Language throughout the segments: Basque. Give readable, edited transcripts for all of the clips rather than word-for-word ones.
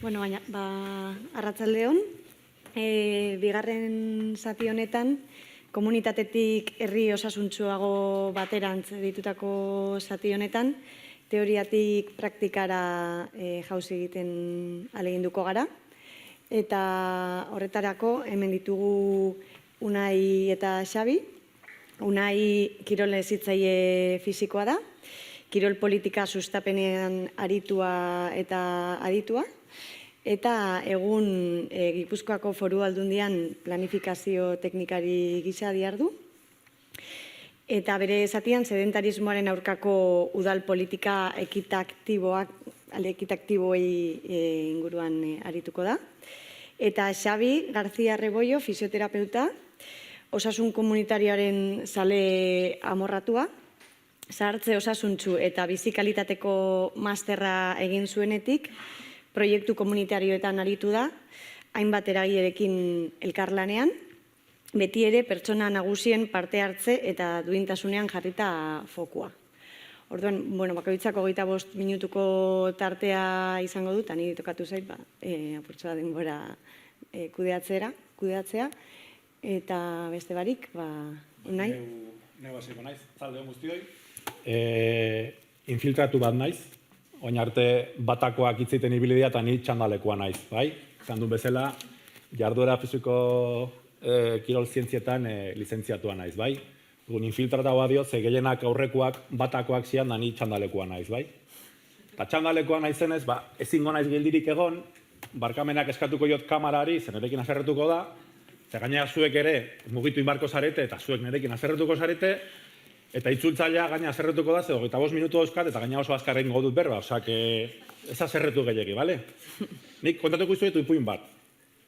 Bueno, baina, arratsaldeon, bigarren zati honetan, komunitatetik herri osasuntsuago baterantz ditutako zati honetan, teoriatik praktikara jauzi egiten ahaleginduko gara. Eta horretarako hemen ditugu Unai eta Xabi. Unai kirol hezitzaile fisikoa da, kirol politika sustapenean aritua eta aditua. Eta egun Gipuzkoako Foru Aldundian planifikazio teknikari gisa dihardu. Eta bere zatian sedentarismoaren aurkako udal politika ekitaktiboei inguruan arituko da. Eta Xabi García Rebollo, fisioterapeuta, osasun komunitarioaren zale amorratua, zahartze osasuntsu eta bizikalitateko masterra egin zuenetik, proiektu komunitarioetan aritu da, hainbat eragilerekin elkarlanean, beti ere pertsona nagusien parte hartze eta duintasunean jarrita fokua. Orduan, bakoitzak 25 minutuko tartea izango dut, niri tokatu zait, apurtxoa denbora kudeatzea, eta beste barik, Unai. Neu hasiko naiz, zalde hon guztioi. Infiltratu bat naiz, oin arte batakoak hitzeiten ibili dira eta ni txandalekoa naiz, bai? Izan duen bezala, jarduera fisiko kirol zientzietan lizentziatua naiz, bai? Infiltratagoa dio, ze gehienak aurrekoak batakoak zian da ni txandalekoa naiz, bai? Eta txandalekoa naizenez, ezingo naiz geldirik egon, barkamenak eskatuko jot kamarari, zen erekin aserretuko da, ze gainera zuek ere mugitu inbarko zarete eta zuek nerekin aserretuko zarete, eta itzultzailea gaina aserretuko da, ze 25 minutu dauzkat, eta gaina oso azkarren godut berba, osak ez aserretu gehiagi, bale? Nik kontatuko izuet ipuin bat.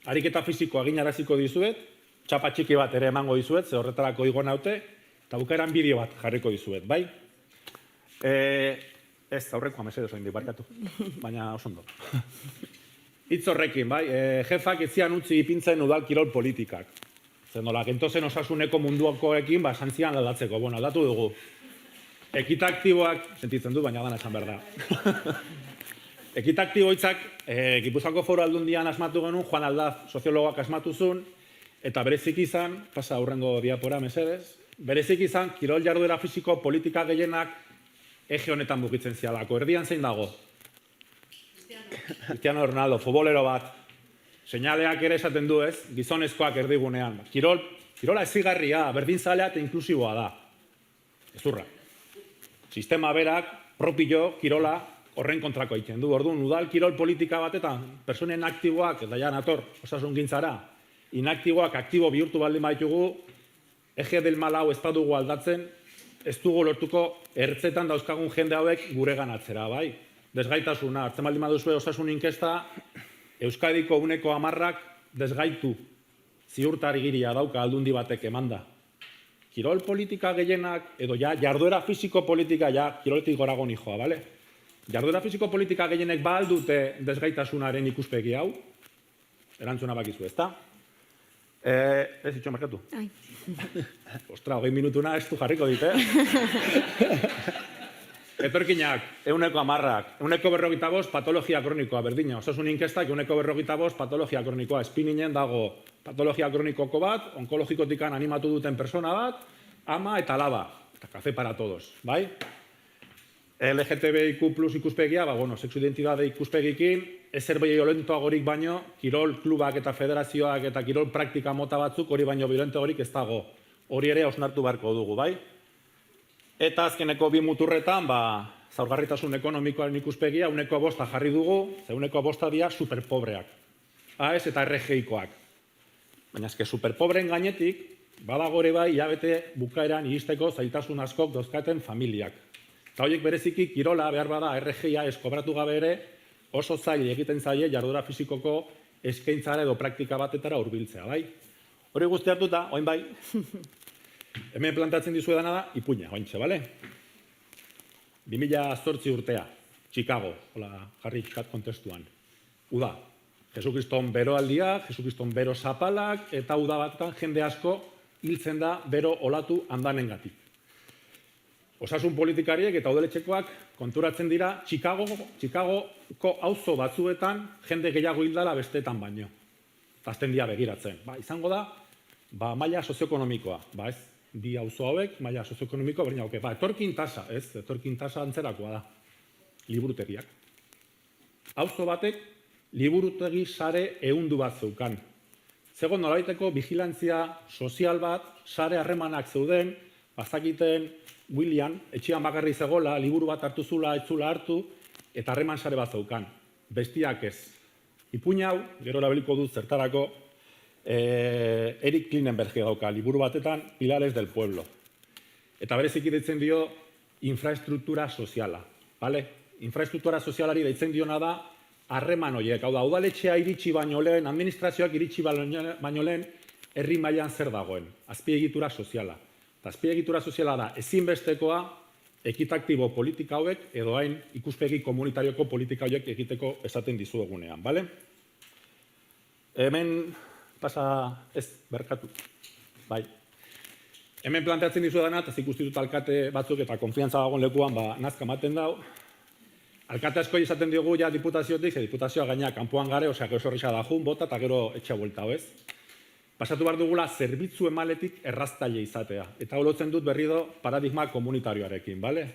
Ariketa fisikoa ginaraziko dizuet, txapa txiki bat ere emango dizuet, ze horretarako igo naute, eta bukaeran bideo bat jarriko dizuet, bai? Ez, aurrekoa mesedez oindik barkatu, baina oso ondo. Hitz horrekin, bai? Jefak ez zian utzi ipintzen udal kirol politikak. Zer nola, gentozen osasuneko munduakoekin santzian aldatzeko, aldatu dugu. Ekitaktiboak, sentitzen du, baina dana esan behar da. Ekitaktiboitzak, Gipuzkoako Foru Aldundian asmatu genuen, Juan Aldaz soziologoak asmatu zuen, eta berezik izan, pasa aurrengo diapora mesedez, berezik izan, kirol jarduera fisiko politika gehienak eje honetan bukitzen zialako. Erdian zein dago? Cristiano Ronaldo, futbolero bat. Seinaleak ere esaten du ez, gizonezkoak erdigunean. Kirola ezigarria, berdinzalea eta inklusiboa da. Ezurra. Sistema berak, propio, kirola, horren kontrako egiten du. Orduan, udal kirol politika batetan, personen aktiboak, eta ja nator, osasun gintzara, inaktiboak aktibo bihurtu baldin baitugu, eje del mal hau ez badugu aldatzen, ez dugu lortuko ertzetan dauzkagun jende hauek gure ganatzera, bai? Desgaitasuna, hartzen baldin baduzue osasun inkesta, Euskadiko 10% desgaitu ziurtarigiria dauka aldundi batek emanda. Kirol politika gehienak, edo jarduera fisiko politika, kiroletik gorago nijoa, bale? Jarduera fisiko politika gehienek aldute desgaitasunaren ikuspegi hau, erantzuna bakizu, ezta? Ez itxo markatu. Ostra, 20 minutuna ez du jarriko dit, Etorkinak, 100%, 145 patologia kronikoa berdina. Osasun inkestak 145 patologia kronikoa. Espininen dago patologia kronikoko bat, onkologikotikan animatu duten persona bat, ama eta alaba. Eta kafe para todos, bai? LGTBIQ plus ikuspegia, sexu identitate ikuspegikin, ezer violentoagorik baino, kirol klubak eta federazioak eta kirol praktika mota batzuk hori baino violentoagorik ez dago. Hori ere osnartu beharko dugu, bai? Eta azkeneko bi muturretan, zaurgarritasun ekonomikoaren ikuspegia, 105 jarri dugu, ze 105 dira superpobreak. AES eta RGIkoak. Baina eske superpobreen gainetik, badagore bai, hilabete bukaeran iristeko zailtasun askok dauzkaten familiak. Eta horiek bereziki kirola behar bada RGIa eskobratu gabe ere, oso zail egiten zaie jarduera fisikoko eskaintzara edo praktika batetara hurbiltzea, bai? Hori guzti hartuta, oin bai, hemen plantatzen dizuedana da, ipuina, ointxe, bale? 2008 urtea, Chicago, jarri txat kontestuan. Uda, Jesukriston beroaldia, Jesukriston bero zapalak, eta uda batetan jende asko hiltzen da bero olatu andanengatik. Osasun politikariek eta udaletxekoak konturatzen dira Chicagoko auzo batzuetan jende gehiago hildala besteetan baino. Azten dira begiratzen. Izango da, maila sozioekonomikoa. Ez, bi auzo hauek, maila sozioekonomikoa berdina auke. Etorkin tasa, ez, etorkin tasa antzerakoa da. Liburutegiak. Auzo batek liburutegi sare 100 bat zeukan. Zegoen nolabaiteko vigilantzia sozial bat, sare harremanak zeuden, bazakiten William, etxean bakarri zegoela, liburu bat hartu zula, etzula hartu, eta harreman sare bat zeukan. Bestiak ez. Ipuin hau, gero erabiliko dut zertarako, Eric Klinenberg dauka, liburu batetan, Pilares del Pueblo. Eta bereziki deitzen dio infraestruktura soziala. Infraestruktura sozialari deitzen diona da, harreman horiek. Hau da, udaletxea iritsi baino lehen, administrazioak iritsi baino lehen, herri mailan zer dagoen, azpiegitura soziala. Eta azpiegitura soziala da, ezinbestekoa, ekitaktibo politika hauek, edo hain ikuspegi komunitarioko politika hauek egiteko esaten dizuegunean, bale? Hemen, ez, berkatu, bai. Hemen planteatzen dizuedana, eta ikustitut alkate batzuk eta konfiantza dagoen lekuan, nazka ematen dau. Alkate asko izaten diogu ja diputaziotik, diputazioa gaina kanpoan gare, osea, oso horreza da jun, bota, eta gero etxe buelta, ez? Pasatu behar dugula zerbitzu emaletik erraztaile izatea. Eta holotzen dut berri do paradigma komunitarioarekin, bale?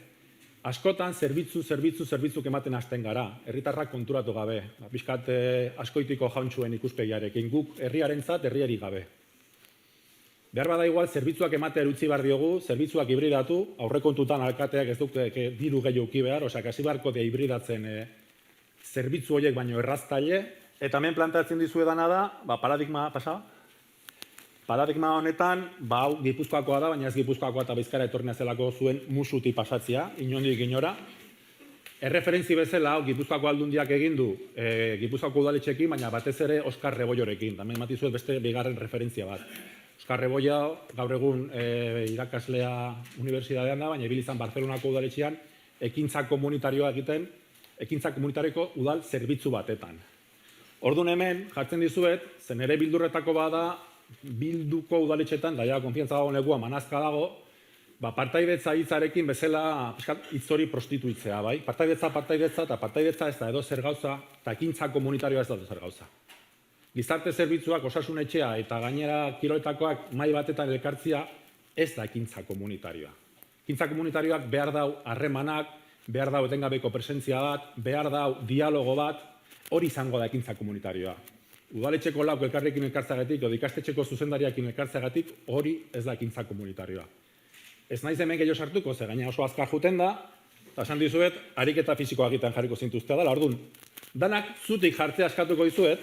Askotan zerbitzuk ematen hasten gara, herritarrak konturatu gabe, pixkat askoitiko jauntxuen ikuspegiarekin, guk herriarentzat herriari gabe. Behar bada igual, zerbitzuak ematea utzi behar diogu, zerbitzuak hibridatu, aurrekontutan alkateak ez duk diru gehiuki behar, osea, hasi beharko dira hibridatzen zerbitzu horiek baino erraztaile, eta hemen planteatzen dizuedana da, paradigma honetan, hau Gipuzkoakoa da, baina ez Gipuzkoakoa eta Bizkaira etorri nazelako zuen musuti pasatzea, inondik inora. Erreferentzi bezala, hau Gipuzkoako aldundiak egin du Gipuzkoako udaletxekin, baina batez ere Oskar Rebollorekin. Hemen matizuet beste bigarren referentzia bat. Oskar Rebollo gaur egun irakaslea unibertsitatean da, baina ibilizan Barcelonako udaletxean ekintza komunitarioa egiten, ekintza komunitarioko udal zerbitzu batetan. Orduan hemen, jartzen dizuet, zen ere bildurretako bada, Bilduko udaletxetan, daia konfiantza dago negua manazka dago, partaidetza hitzarekin bezala hitz hori prostituitzea, bai? Partaidetza eta partaidetza ez da edo zer gauza, eta ekintza komunitarioa ez da edo zer gauza. Gizarte zerbitzuak, osasun etxea eta gainera kiroletakoak mahai batetan elkartzia ez da ekintza komunitarioa. Ekintza komunitarioak behar dau harremanak, behar dau etengabeko presentzia bat, behar dau dialogo bat, hori izango da ekintza komunitarioa. Udaletxeko lauk elkarrekin elkartzeagatik, edo ikastetxeko zuzendariakin elkartzeagatik, hori ez da ekintza komunitarioa. Ez naiz hemen gehiago sartuko, ze gaina oso azkar juten da, eta esan dizuet, ariketa fisikoa egiten jarriko zintuztea dela. Orduan, danak zutik jartzea eskatuko dizuet.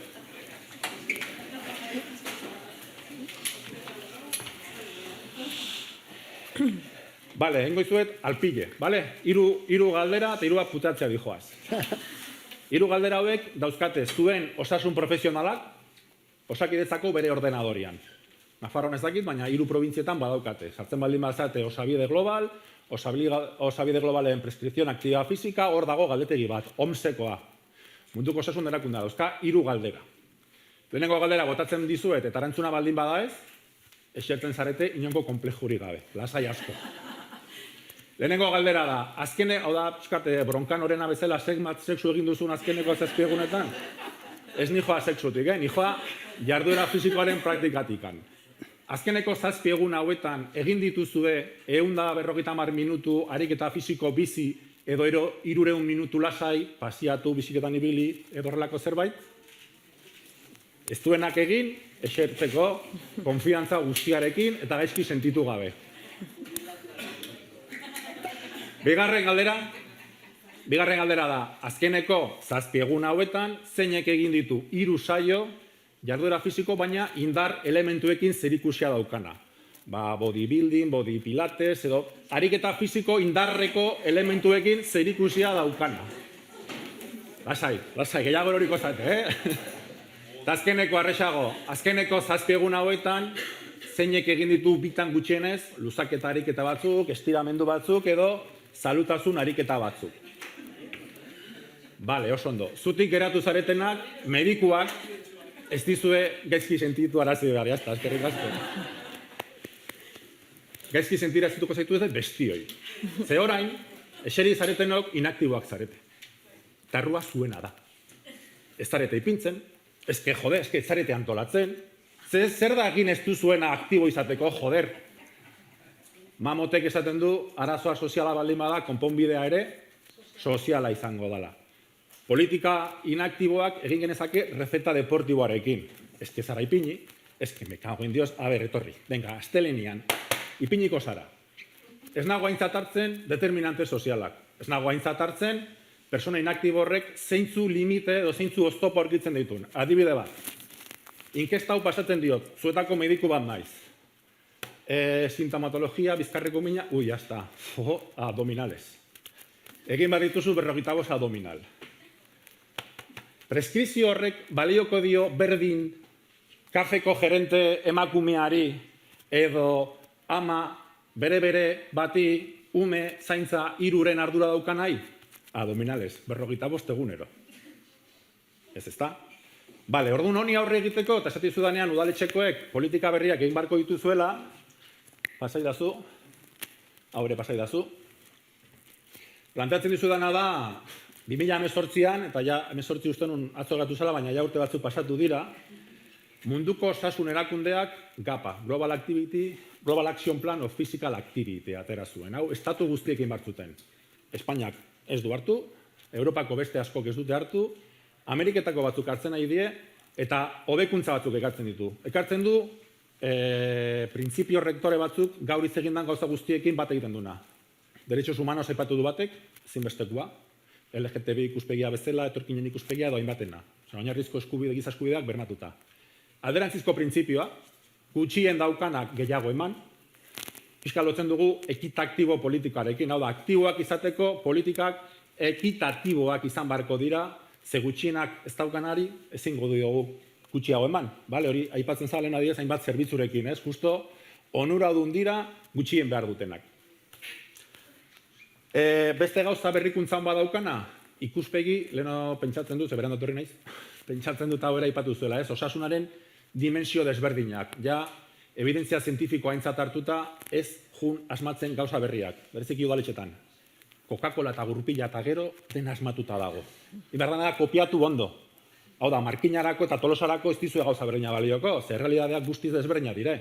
Bale, hengo dizuet, alpile, bale? Hiru galdera eta 3 bat putatzea dijoaz. 3 galdera hauek dauzkate zuen osasun profesionalak Osakidetzako bere ordenadorian. Nafarroan ez dakit, baina 3 probintzietan badaukate. Sartzen baldin bazate Osabide Global, Osabide Globalen preskripzioan aktibidad fisika, hor dago galdetegi bat, OMSekoa. Munduko osasun erakundea dauzka 3 galdera. Lehenengo galdera botatzen dizuet eta erantzuna baldin bada ez, esertzen zarete inongo konplexurik gabe, lasai asko. Lehenengo galdera da, hau da, bronkan horrena bezala sexu egin duzun azkeneko 7 egunetan? Ez nijoa sexutik, nijoa jarduera fisikoaren praktikatikan. Azkeneko 7 egun hauetan egin dituzue 150 minutu ariketa fisiko bizi edo 300 minutu lasai, pasiatu, biziketan ibili, edo horrelako zerbait? Ez duenak egin, esertzeko, konfiantza guztiarekin eta gaizki sentitu gabe. Bigarren galdera da, azkeneko 7 egun hauetan, zeinek egin ditu 3 saio, jarduera fisiko, baina indar elementuekin zerikusia daukana. Bodybuilding, body pilates, edo ariketa fisiko indarreko elementuekin zerikusia daukana. Lasai, gehiago horiko zate, Eta azkeneko arrexago, azkeneko 7 egun hauetan, zeinek egin ditu bitan gutxienez, luzaketa ariketa batzuk, estiramendu batzuk, edo salutasun ariketa batzuk. Bale, oso ondo. Zutik geratu zaretenak, medikuak, ez dizue gaizki sentitu arazi behar, jazta, eskerrik asko. gaizki sentirazituko zaituzte bestioi. Ze orain, eseri zaretenok inaktiboak zarete. Tarrua zuena da. Ez zarete ipintzen, eske ez zarete antolatzen, zer da egin ez duzuena aktibo izateko, joder. Mamotek esaten du, arazoa soziala baldin bada, konponbidea ere, soziala izango dela. Politika inaktiboak egin genezake receta deportiboarekin. Ez que zara ipini, ez que me cago en Dios, a ber, etorri, venga, astelenian, ipiniko zara. Ez nago aintzat hartzen determinante sozialak. Ez nago aintzat hartzen persona inaktibo horrek zeintzu limite edo zeintzu oztopo aurkitzen dituen. Adibide bat, inkesta hau pasatzen diot, zuetako mediku bat naiz. Sintomatologia, bizkarreko mina, ya está, abdominales. Egin bat dituzu 45 abdominal. Preskripzio horrek balioko dio berdin kafeko gerente emakumeari edo ama bere bati ume zaintza 3 ardura daukan nahi? Abdominales, 45 egunero. Ez ezta? Bale, orduan honi aurre egiteko, eta esati zudanean udaletxekoek politika berriak egin barko dituzuela, pasaidazu, haure pasaidazu. Planteatzen dizudana da, 2018an, eta ja 18 uste nun atzo gatu zela, baina ja urte batzu pasatu dira, munduko osasun erakundeak GAPA, Global Action Plan of Physical Activity, atera zuen. Hau, estatu guztiekin bartzuten. Espainiak ez du hartu, Europako beste askok ez dute hartu, Ameriketako batzuk hartzen nahi die, eta hobekuntza batzuk ekartzen ditu. Ekartzen du, printzipio rektore batzuk gaur hitz egindan gauza guztiekin bat egiten duna. Derechos humanos aipatu du batek, zinbestekoa, LGTB ikuspegia bezala, etorkinen ikuspegia edo hainbatena. Oinarrizko eskubide, giza eskubideak bermatuta. Alderantzizko printzipioa, gutxien daukanak gehiago eman, pixka lotzen dugu ekitaktibo politikarekin, hau da, aktiboak izateko politikak ekitatiboak izan barko dira, ze gutxienak ez daukanari ezingo dugu gutxiago eman. Hori, aipatzen zalen adibidez hainbat zerbitzurekin, justo onuradun dira gutxien behar dutenak. Beste gauza berrikuntzan badaukana, ikuspegi, leheno pentsatzen du, zeberan dotorri naiz, pentsatzen dut hau ere aipatu zuela, osasunaren dimensio desberdinak. Ja, evidentzia zientifikoa aintzat hartuta, ez jun asmatzen gauza berriak, bereziki udaletxetan. Coca-Cola eta gurpila eta gero, den asmatuta dago. Iberdana kopiatu ondo. Hau da, markinarako eta tolosarako ez dizue gauza berdina balioko, ze realidadeak guztiz desberdina dire.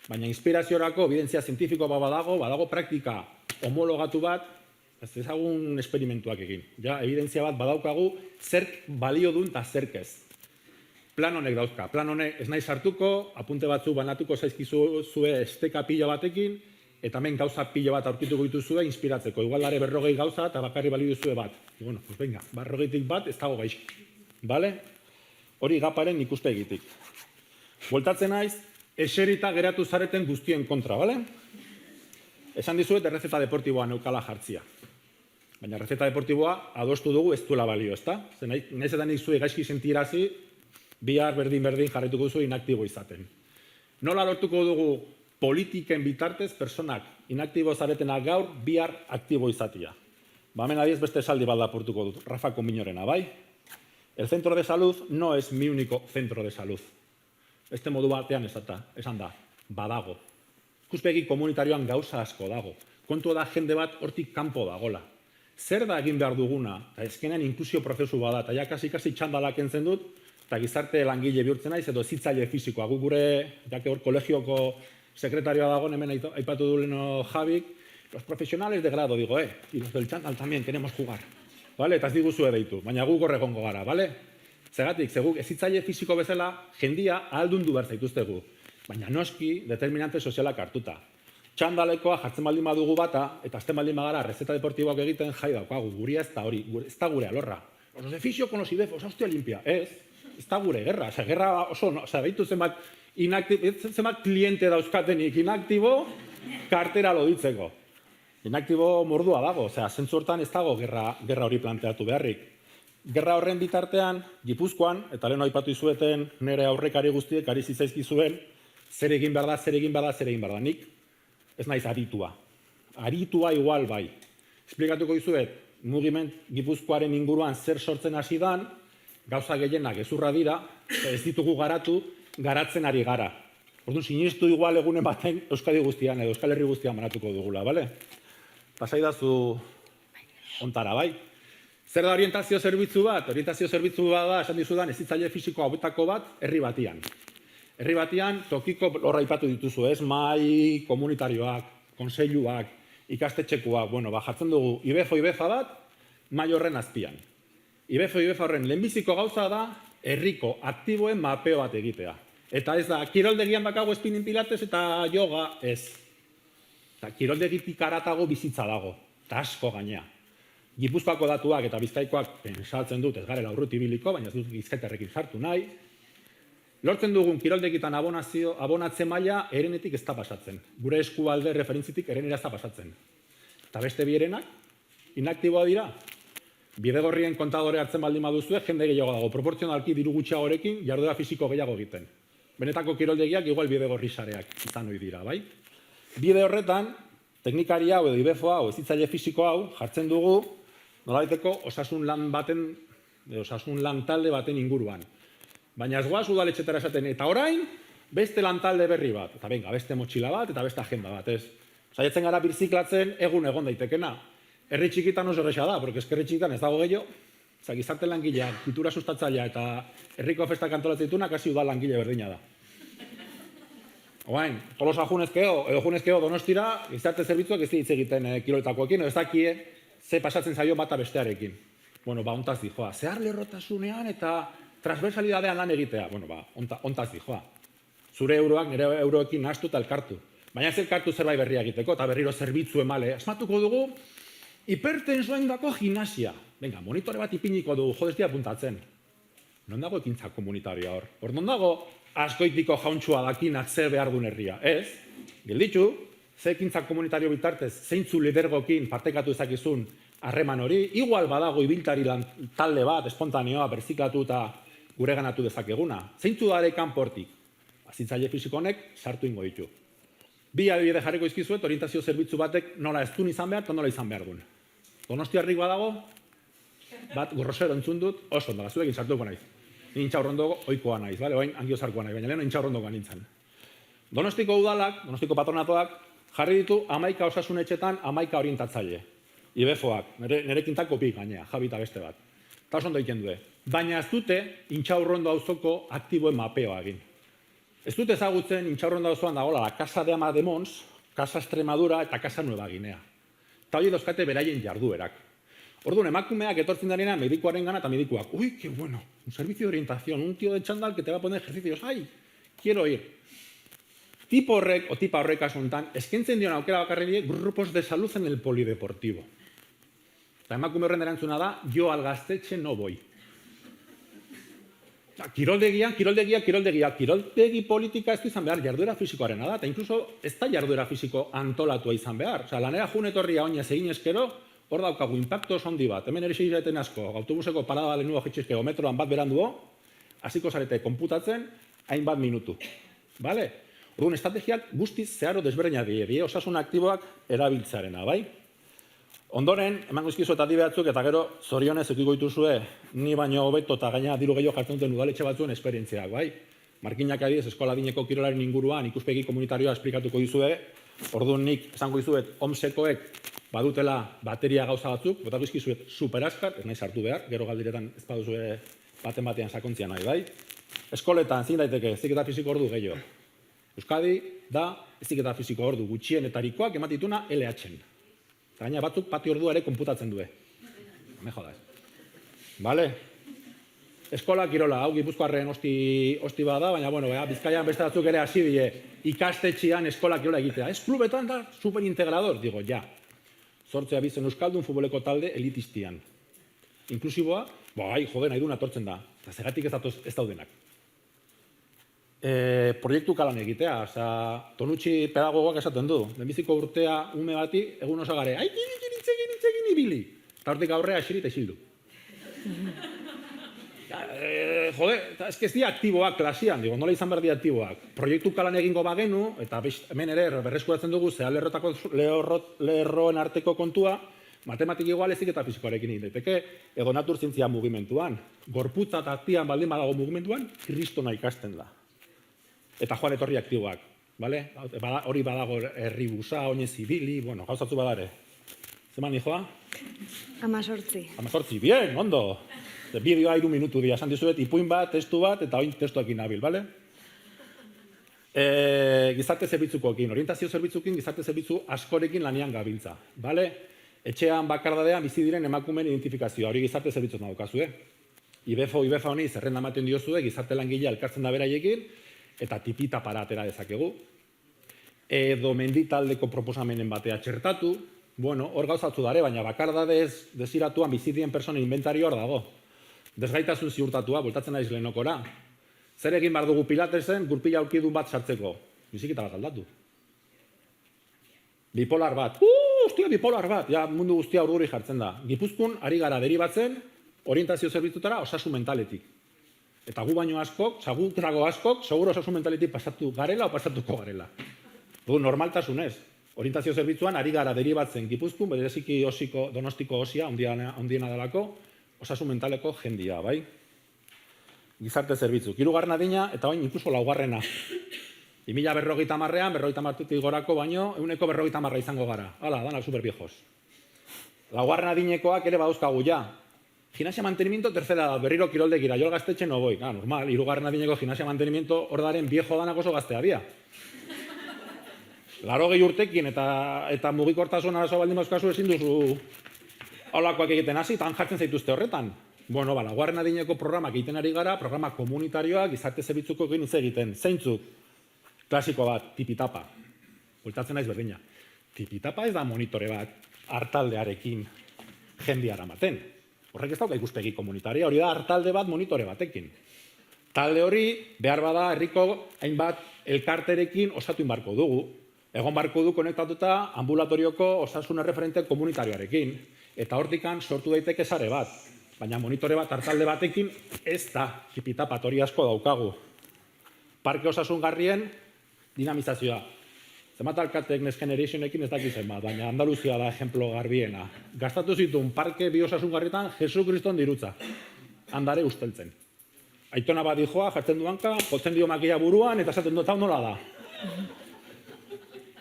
Baina inspiraziorako evidentzia zientifikoa badago praktika homologatu bat, ez ezagun esperimentuak egin. Ja, evidentzia bat badaukagu zerk balio duen eta zerk ez. Plan honek dauzka. Plan honek ez nahi sartuko, apunte batzu banatuko zaizkizu zue esteka pila batekin, eta hemen gauza pila bat aurkituko dituzue inspiratzeko. Igualdare 40 gauza eta bakarri balio duzue bat. Bueno, pues venga, 40tik bat ez dago gaixo. Bale? Hori GAParen ikuspegitik. Bueltatzen naiz, eserita geratu zareten guztien kontra, bale? Esan dizuet errezeta deportiboa neukala jartzia. Baina errezeta deportiboa adostu dugu ez duela balio, ezta? Naiz eta nik zue gaizki sentirazi, bihar berdin jarraituko duzu inaktibo izaten. Nola lortuko dugu politiken bitartez personak inaktibo zaretena gaur bihar aktibo izatia? Hemen adiez beste esaldi bat lapurtuko dut, Rafa Kominorena, bai? El centro de salud no es mi único centro de salud. Beste modu batean esan da, badago. Ikuspegi komunitarioan gauza asko dago. Kontua da jende bat hortik kanpo dagola. Zer da egin behar duguna, eta ezkenean inklusio prozesu bada, eta ja kasi txandalak entzen dut, eta gizarte langile bihurtzen naiz, edo zitzaile fisikoa. Gu gure, jake hor kolegioko sekretarioa dago, hemen aipatu du leno Javik, los profesionales de grado, digo, y los del txandal también queremos jugar. Vale? Eta ez diguzue deitu, baina gu gorregongo gara, bale? Zegatik, zitzaile fisiko bezala, jendia ahaldundu behar zaituztegu. Baina noski, determinante sozialak hartuta. Txandalekoa jartzen baldin badugu bata, eta azten baldin bagara receta deportiboak egiten jai daukagu, guria ez da hori, ez da gure alorra. Los de fisio con los idefos, hostia limpia. Ez da gure gerra. Gerra oso, behitu zenbat kliente dauzkatenik inaktibo, kartera loditzeko. Inaktibo mordua dago, zentzu hortan ez dago gerra hori planteatu beharrik. Gerra horren bitartean, Gipuzkoan, eta lehen aipatu izueten nire aurrekari guztiek, ari zitzaizkizuen, zer egin behar da. Nik ez naiz aritua. Aritua igual bai. Esplikatuko izuet, mugiment Gipuzkoaren inguruan zer sortzen hasi dan, gauza gehienak gezurra dira, ez ditugu garatu, garatzen ari gara. Orduan, sinistu igual egunen baten Euskadi guztian edo Euskal Herri guztian banatuko dugula, bale? Pasaidazu ontara, bai? Zer da orientazio zerbitzu bat? Orientazio zerbitzu bat da, esan dizudan, hezitzaile fisiko hauetako bat, herri batian. Herri batian, tokiko horra aipatu dituzu, ez? Mai komunitarioak, kontseiluak, ikastetxekoak, bueno, jartzen dugu IBEFO bat, mai horren azpian. IBEFO horren lehenbiziko gauza da, herriko aktiboen mapeo bat egitea. Eta ez da, kiroldegian bakago spinning pilates eta yoga, ez. Eta kiroldegitik aratago bizitza dago, eta asko gainea. Gipuzkoako datuak eta Bizkaikoak pentsatzen dut ez garela urruti biliko, baina ez dut Bizkaitarrekin sartu nahi. Lortzen dugun kiroldegitan abonatze maila erenetik ez da pasatzen. Gure eskualde referentzitik erenera ez da pasatzen. Eta beste bierenak, inaktiboa dira. Bidegorrien kontadore hartzen baldin baduzue, jende gehiago dago. Proportzionalki diru gutxiagorekin jarduera fisiko gehiago egiten. Benetako kiroldegiak igual bidegorri sareak izan ohi dira, bai? Bide horretan, teknikari hau edo IBEFO hau, hezitzaile fisiko hau, jartzen dugu nolabaiteko osasun lan talde baten inguruan. Baina ez goaz udaletxetara esaten, eta orain, beste lantalde berri bat. Eta benga, beste motxila bat, eta beste agenda bat, ez? Saiatzen gara birziklatzen egun egon daitekena. Herri txikitan oso erresa da, porque herri txikitan ez dago gehiago, gizarte langileak, kultura sustatzailea eta herriko festak antolatzen ditunak hasi udal langile berdina da. Oain, Tolosa junezkeo Donostira, gizarte zerbitzuak ez hitz egiten kiroletakoekin, ez dakie ze pasatzen zaio bata bestearekin. Bueno, ontaz dijoa. Zehar lerrotasunean eta transversalidadean lan egitea. Bueno, ontaz dijoa. Zure euroak nire euroekin nahastu eta elkartu. Baina ez elkartu zerbait berria egiteko eta berriro zerbitzu emale. Asmatuko dugu hipertensoendako gimnasia. Venga, monitore bat ipiniko dugu, jodestia apuntatzen. Non dago ekintza komunitarioa hor? Hor non dago askoitiko jauntxua dakinak zer behar duen herria? Ez, gelditu, ze ekintza komunitario bitartez, zeintzu lidergokin partekatu ezakizun harreman hori, igual badago ibiltari talde bat, espontaneoa, berziklatu eta gure ganatu dezakeguna. Zeintzu dare kanportik? Hezitzaile fisiko honek sartu ingo ditu. Bi adibide jarriko izkizuet, orientazio zerbitzu batek nola ez duen izan behar eta nola izan behar duen. Donostiarrik badago, bat gorrosero entzun dut, oso ondo, zuekin sartuko naiz. Ni intxaurrondoko oikoa naiz, bale? Oain angiozarkoa nahi, baina lehen intxaurrondokoa nintzen. Donostiko udalak, Donostiko patronatoak, jarri ditu 11 osasunetxetan 11 orientatzaile. IBEFOak, nerekin kopi gainea, Javi eta beste bat. Eta oso ondo egiten dute. Baina ez dute intxaurrondo auzoko aktiboen mapeoa egin. Ez dute ezagutzen intxaurrondo auzoan dagoela la Casa de Ama de Mons, Casa Extremadura eta Casa Nueva Guinea. Eta hori dauzkate beraien jarduerak. Orduan, emakumeak etortzen darena medikuaren gana eta medikuak. Uy, qué bueno, un servicio de orientación, un tío de chándal que te va a poner ejercicios. Ay, quiero ir. Tipo horrek, o tipa horrek asuntan, eskentzen dion aukera bakarri grupos de salud en el polideportivo. Eta emakume horren erantzuna da, yo al gaztetxe no voy. Kiroldegi politika ez du izan behar, jarduera fisikoarena da, eta inkluso ez da jarduera fisiko antolatua izan behar. Osa, lanera jun etorria oinez egin eskero, hor daukagu impacto handi bat. Hemen ere segizaten asko, autobuseko parada lehenua jitxizkego metroan bat beranduo, hasiko zarete konputatzen, hainbat minutu. Bale? Orduan, estrategiak guztiz zeharo desberdinak die, osasun aktiboak erabiltzearena, bai? Ondoren, emango izkizu eta batzuk, eta gero zorionez ekiko dituzue, ni baino hobeto eta gaina diru gehiago jartzen duten udaletxe batzuen esperientziak, bai? Markinak adibidez, eskola adineko kirolaren inguruan ikuspegi komunitarioa esplikatuko dizue, orduan nik esango dizuet OMSEkoek badutela bateria gauza batzuk, botako izkizuet superaskar, ez nahi sartu behar, gero galdiretan ez baduzue batean sakontzia nahi, bai? Eskoletan, zin daiteke, heziketa fisiko ordu gehiago. Euskadi da heziketa fisiko ordu gutxienetarikoak ematituna LH-en. Gaina batzuk patio ordua ere konputatzen due. Me jodas. Vale? Eskola kirola, hau Gipuzkoarren osti bada, baina bueno, Bizkaian beste batzuk ere hasi die ikastetxean eskola kirola egitea. Ez klubetan da superintegrador, digo, ja. Zortzea bizen euskaldun futboleko talde elitistian. Inklusiboa, bai, jode nahi duna tortzen da. Eta zergatik ez daudenak. Proiektu kalan egitea, Tonutxi pedagogoak esaten du. Lehenbiziko urtea ume bati, egun osagare, itzegin ibili. Eta hortik aurrea esiri eta isildu. Jode, ez ez dira aktiboak klasian, digo, nola izan behar dira aktiboak. Proiektu kalan egingo bagenu, eta hemen ere berreskuratzen dugu, zea lerroen arteko kontua, matematik igual ezik eta fisikoarekin egin daiteke, edo naturzientzia mugimenduan. Gorputza eta aktian baldin badago mugimenduan, kristona ikasten da. eta joan etorri aktiboak. Bale? Hori badago herri busa, oinez ibili, bueno, gauzatzu badare. Zeman nijoa? 18. 18, bien, ondo. Bideoa 3 minutu dira, esan dizuet, ipuin bat, testu bat, eta oin testuakin nabil, bale? Gizarte zerbitzukoekin, orientazio zerbitzukin, gizarte zerbitzu askorekin lanian gabiltza, bale? Etxean bakardadean bizi diren emakumeen identifikazioa, hori gizarte zerbitzu daukazu, IBEFA honi zerrenda ematen diozue, gizarte langilea elkartzen da beraiekin, eta tipita para atera dezakegu. Edo menditaldeko proposamenen batea txertatu, bueno, hor gauzatzu dare, baina bakardadez desiratuan bizitien personen inventario hor dago. Desgaitasun ziurtatua, voltatzen naiz lehenokora. Zer egin behar dugu pilatesen, gurpila aurkidun bat sartzeko. Bizikita bat aldatu. Bipolar bat. Hostia, bipolar bat. Ja, mundu guztia urduri jartzen da. Gipuzkoan ari gara deribatzen orientazio zerbitzutara osasun mentaletik. Eta gu baino askok, gu trago askok, seguro osasun mentaletik pasatu garela o pasatuko garela. Normaltasunez. Orientazio zerbitzuan ari gara deribatzen Gipuzkoan, bereziki donostiko osia, ondiena dalako, osasun mentaleko jendia, bai? Gizarte zerbitzu. 3. adina eta bain inkluso 4. 2050ean, 50 gorako baino, 150 izango gara. Hala, danak superviejos. 4. adinekoak ere badauzkagu ja. Gimnasia mantenimiento, 3. edad, berriro kiroldekira, jo gaztetxe no boi. Normal, 3. adineko gimnasia mantenimiento ordaren viejo danak oso gaztea dia. 80 urtekin eta mugikortasun arazo baldin bazkazu ezin duzu holakoak egiten hasi, tan jartzen zaituzte horretan. Bueno, 4. adineko programak egiten ari gara, programa komunitarioak, gizarte zerbitzuko egin egiten. Zeintzuk? Klasiko bat, tipitapa. Bultatzen naiz berdina. Tipitapa ez da monitore bat, hartaldearekin jendia eramaten. Horrek ez dauka ikuspegi komunitaria, hori da hartalde bat monitore batekin. Talde hori, behar bada, herriko hainbat elkarterekin osatu inbarko dugu. Egon barko du konektatuta ambulatorioko osasun erreferente komunitarioarekin. Eta hortikan sortu daiteke sare bat. Baina monitore bat hartalde batekin ez da tipitapa hori asko daukagu. Parke osasungarrien dinamizazioa. Zenbat alkateek Next Generationekin ez dakizen bat, baina Andaluzia da ejemplo garbiena. Gastatu zituen parke bi osasungarrietan Jesukriston dirutza. Handare usteltzen. Aitona bat dijoa, jartzen du hanka, jotzen dio makila buruan eta esaten dut hau nola da.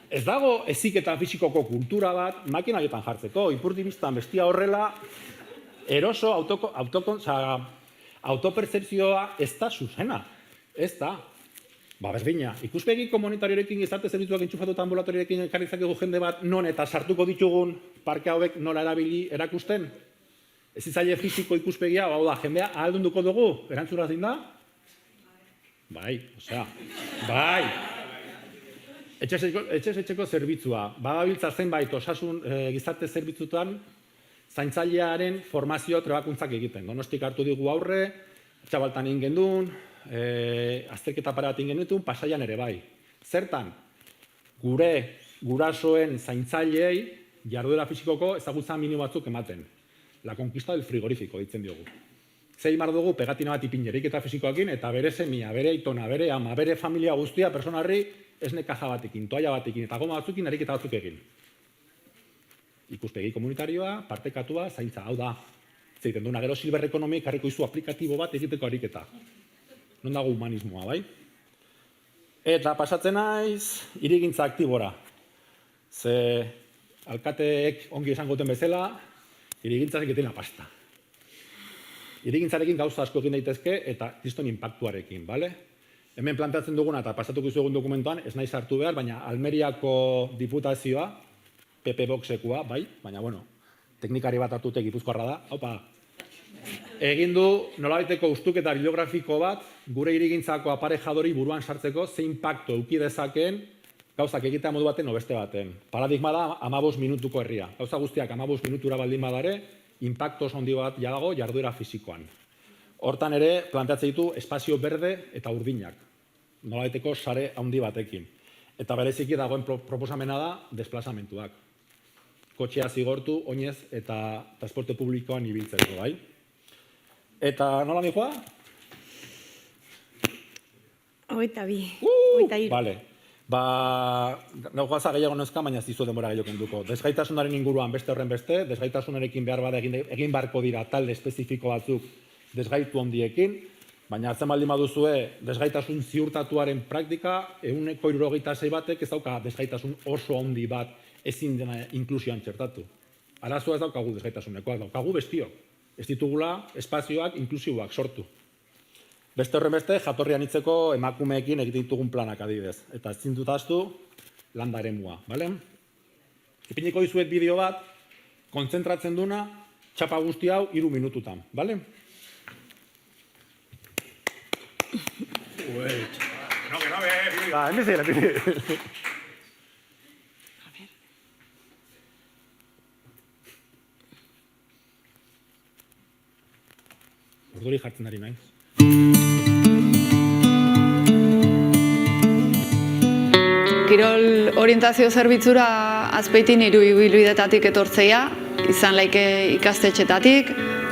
Ez dago heziketa fisikoko kultura bat makina horietan jartzeko, ipurdibistan bestia horrela, eroso autopertzepzioa ez da zuzena. Ez da. Berdina, ikuspegi komunitariorekin gizarte zerbitzuak entxufatuta ambulatoriorekin ekarrizakegu jende bat non eta sartuko ditugun parke hauek nola erabili erakusten? Ez izaile fisiko ikuspegia, hau da, jendea ahaldunduko dugu, erantzura zein da? Bai, bai. Etxez-etxeko zerbitzua. Badabiltza zenbait osasun gizarte zerbitzutan zaintzailearen formazio trebakuntzak egiten. Donostik hartu digu aurre, Txabaltan egin gendun, azterketa pare bat egin genitun, Pasaian ere bai. Zertan, gure gurasoen zaintzaileei jarduera fisikoko ezagutza minimo batzuk ematen. La conquista del frigorífico ditzen diogu. Zein mar dugu pegatina bat ipinjerik eta fisikoakin, eta bere semia, bere aitona, bere ama, bere familia guztia, personarri, esne kaja batekin, toalla batekin, eta goma batzukin, ariketa batzuk egin. Ikuspegi komunitarioa, partekatua, zaintza, hau da. Zeiten duna, gero silver economy karriko izu aplikatibo bat egiteko ariketa. Non dago humanismoa, bai? Eta pasatzen naiz, hirigintza aktibora. Ze alkateek ongi esan goten bezala, hirigintzak egiten pasta. Hirigintzarekin gauza asko egin daitezke eta kriston inpaktuarekin, bale? Hemen planteatzen duguna eta pasatuko izugun dokumentuan, ez nahi sartu behar, baina Almeriako diputazioa, PP Voxekua, bai, baina bueno, teknikari bat hartute Gipuzkoarra da, haupa. Egin du nolabaiteko ustuketa bibliografiko bat, gure hirigintzako aparejadori buruan sartzeko, ze inpaktu eduki dezakeen gauzak egitea modu baten o beste baten. Paradigma da 15 minutuko herria. Gauza guztiak 15 minutura baldin badare, inpaktu oso handi bat jadago jarduera fisikoan. Hortan ere, planteatzen ditu espazio berde eta urdinak. Nolabaiteko sare handi batekin. Eta bereziki dagoen proposamena da desplazamentuak. Kotxea zigortu, oinez eta transporte publikoan ibiltzeko, bai? Eta nola nijoa? 22. Bale. Naugaza gehiago nozka, baina ez dizu denbora gehiago kenduko. Desgaitasunaren inguruan beste horren beste, desgaitasunarekin behar bada egin barko dira talde espezifiko batzuk desgaitu handiekin, Baina hartzen baldin baduzue desgaitasun ziurtatuaren praktika, 176 batek ez dauka desgaitasun oso handi bat ezin dena inklusioan txertatu. Arazoa ez daukagu desgaitasunekoak, daukagu bestiok. Ez ditugula espazioak inklusiboak sortu. Beste horren beste, jatorrian hitzeko emakumeekin egiten ditugun planak adibidez. Eta ezin dut ahaztu landa eremua, bale? Ipiniko dizuet bideo bat, kontzentratzen duna, txapa guzti hau 3 minututan, bale? Urduri jartzen ari naiz. Kirol orientazio zerbitzura Azpeitin 3 ibilbidetatik etortzeia, izan laike ikastetxetatik,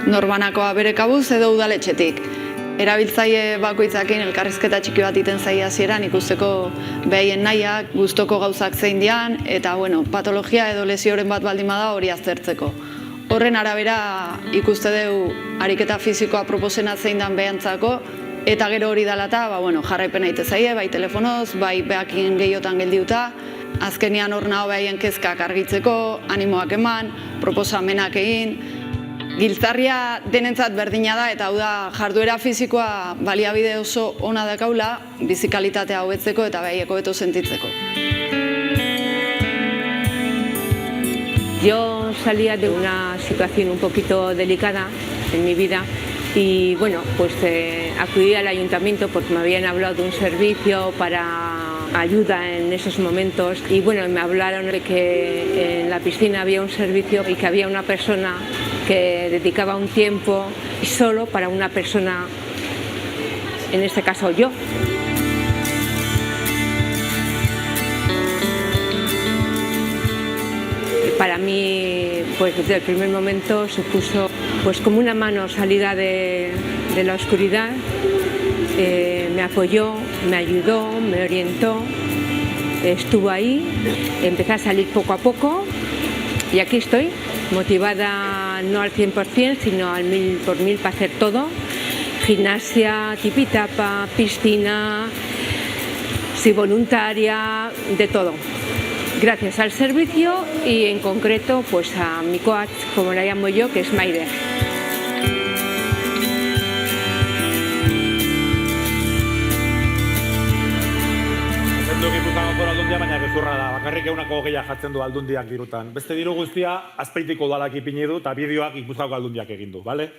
norbanakoa bere kabuz edo udaletxetik. Erabiltzaile bakoitzakin elkarrizketa txiki bat iten zaia hasieran ikusteko behaien nahiak, gustoko gauzak zein dian, eta patologia edo lesioren bat baldin bada hori aztertzeko. Horren arabera ikuste dugu ariketa fisikoa proposena zein dan behantzako, eta gero hori dela eta jarraipena ite zaie, bai telefonoz, bai behakin gehiotan geldiuta, azkenian hor naho behaien kezkak argitzeko, animoak eman, proposamenak egin. Giltzarria denentzat berdina da, eta hau da jarduera fisikoa baliabide oso ona dakaula, bizikalitatea hobetzeko eta behaieko beto sentitzeko. Yo salía de una situación un poquito delicada en mi vida y acudí al ayuntamiento porque me habían hablado de un servicio para ayuda en esos momentos y me hablaron de que en la piscina había un servicio y que había una persona que dedicaba un tiempo solo para una persona, en este caso yo. Para mí, desde el primer momento supuso como una mano salida de la oscuridad, me apoyó, me ayudó, me orientó, estuvo ahí, empecé a salir poco a poco y aquí estoy, motivada no al 100%, sino al 1000 por 1000 para hacer todo, gimnasia, tipitapa, piscina, soy voluntaria, de todo. Gracias al servicio y en concreto a mi coach, como la llamo yo, que es Maider. Baina gezurra da, bakarrik eunako gehiak jatzen du aldundiak dirutan. Beste diru guztia, Azpeitiko udalak ipini du eta bideoak Gipuzkoako aldundiak egin du, bale?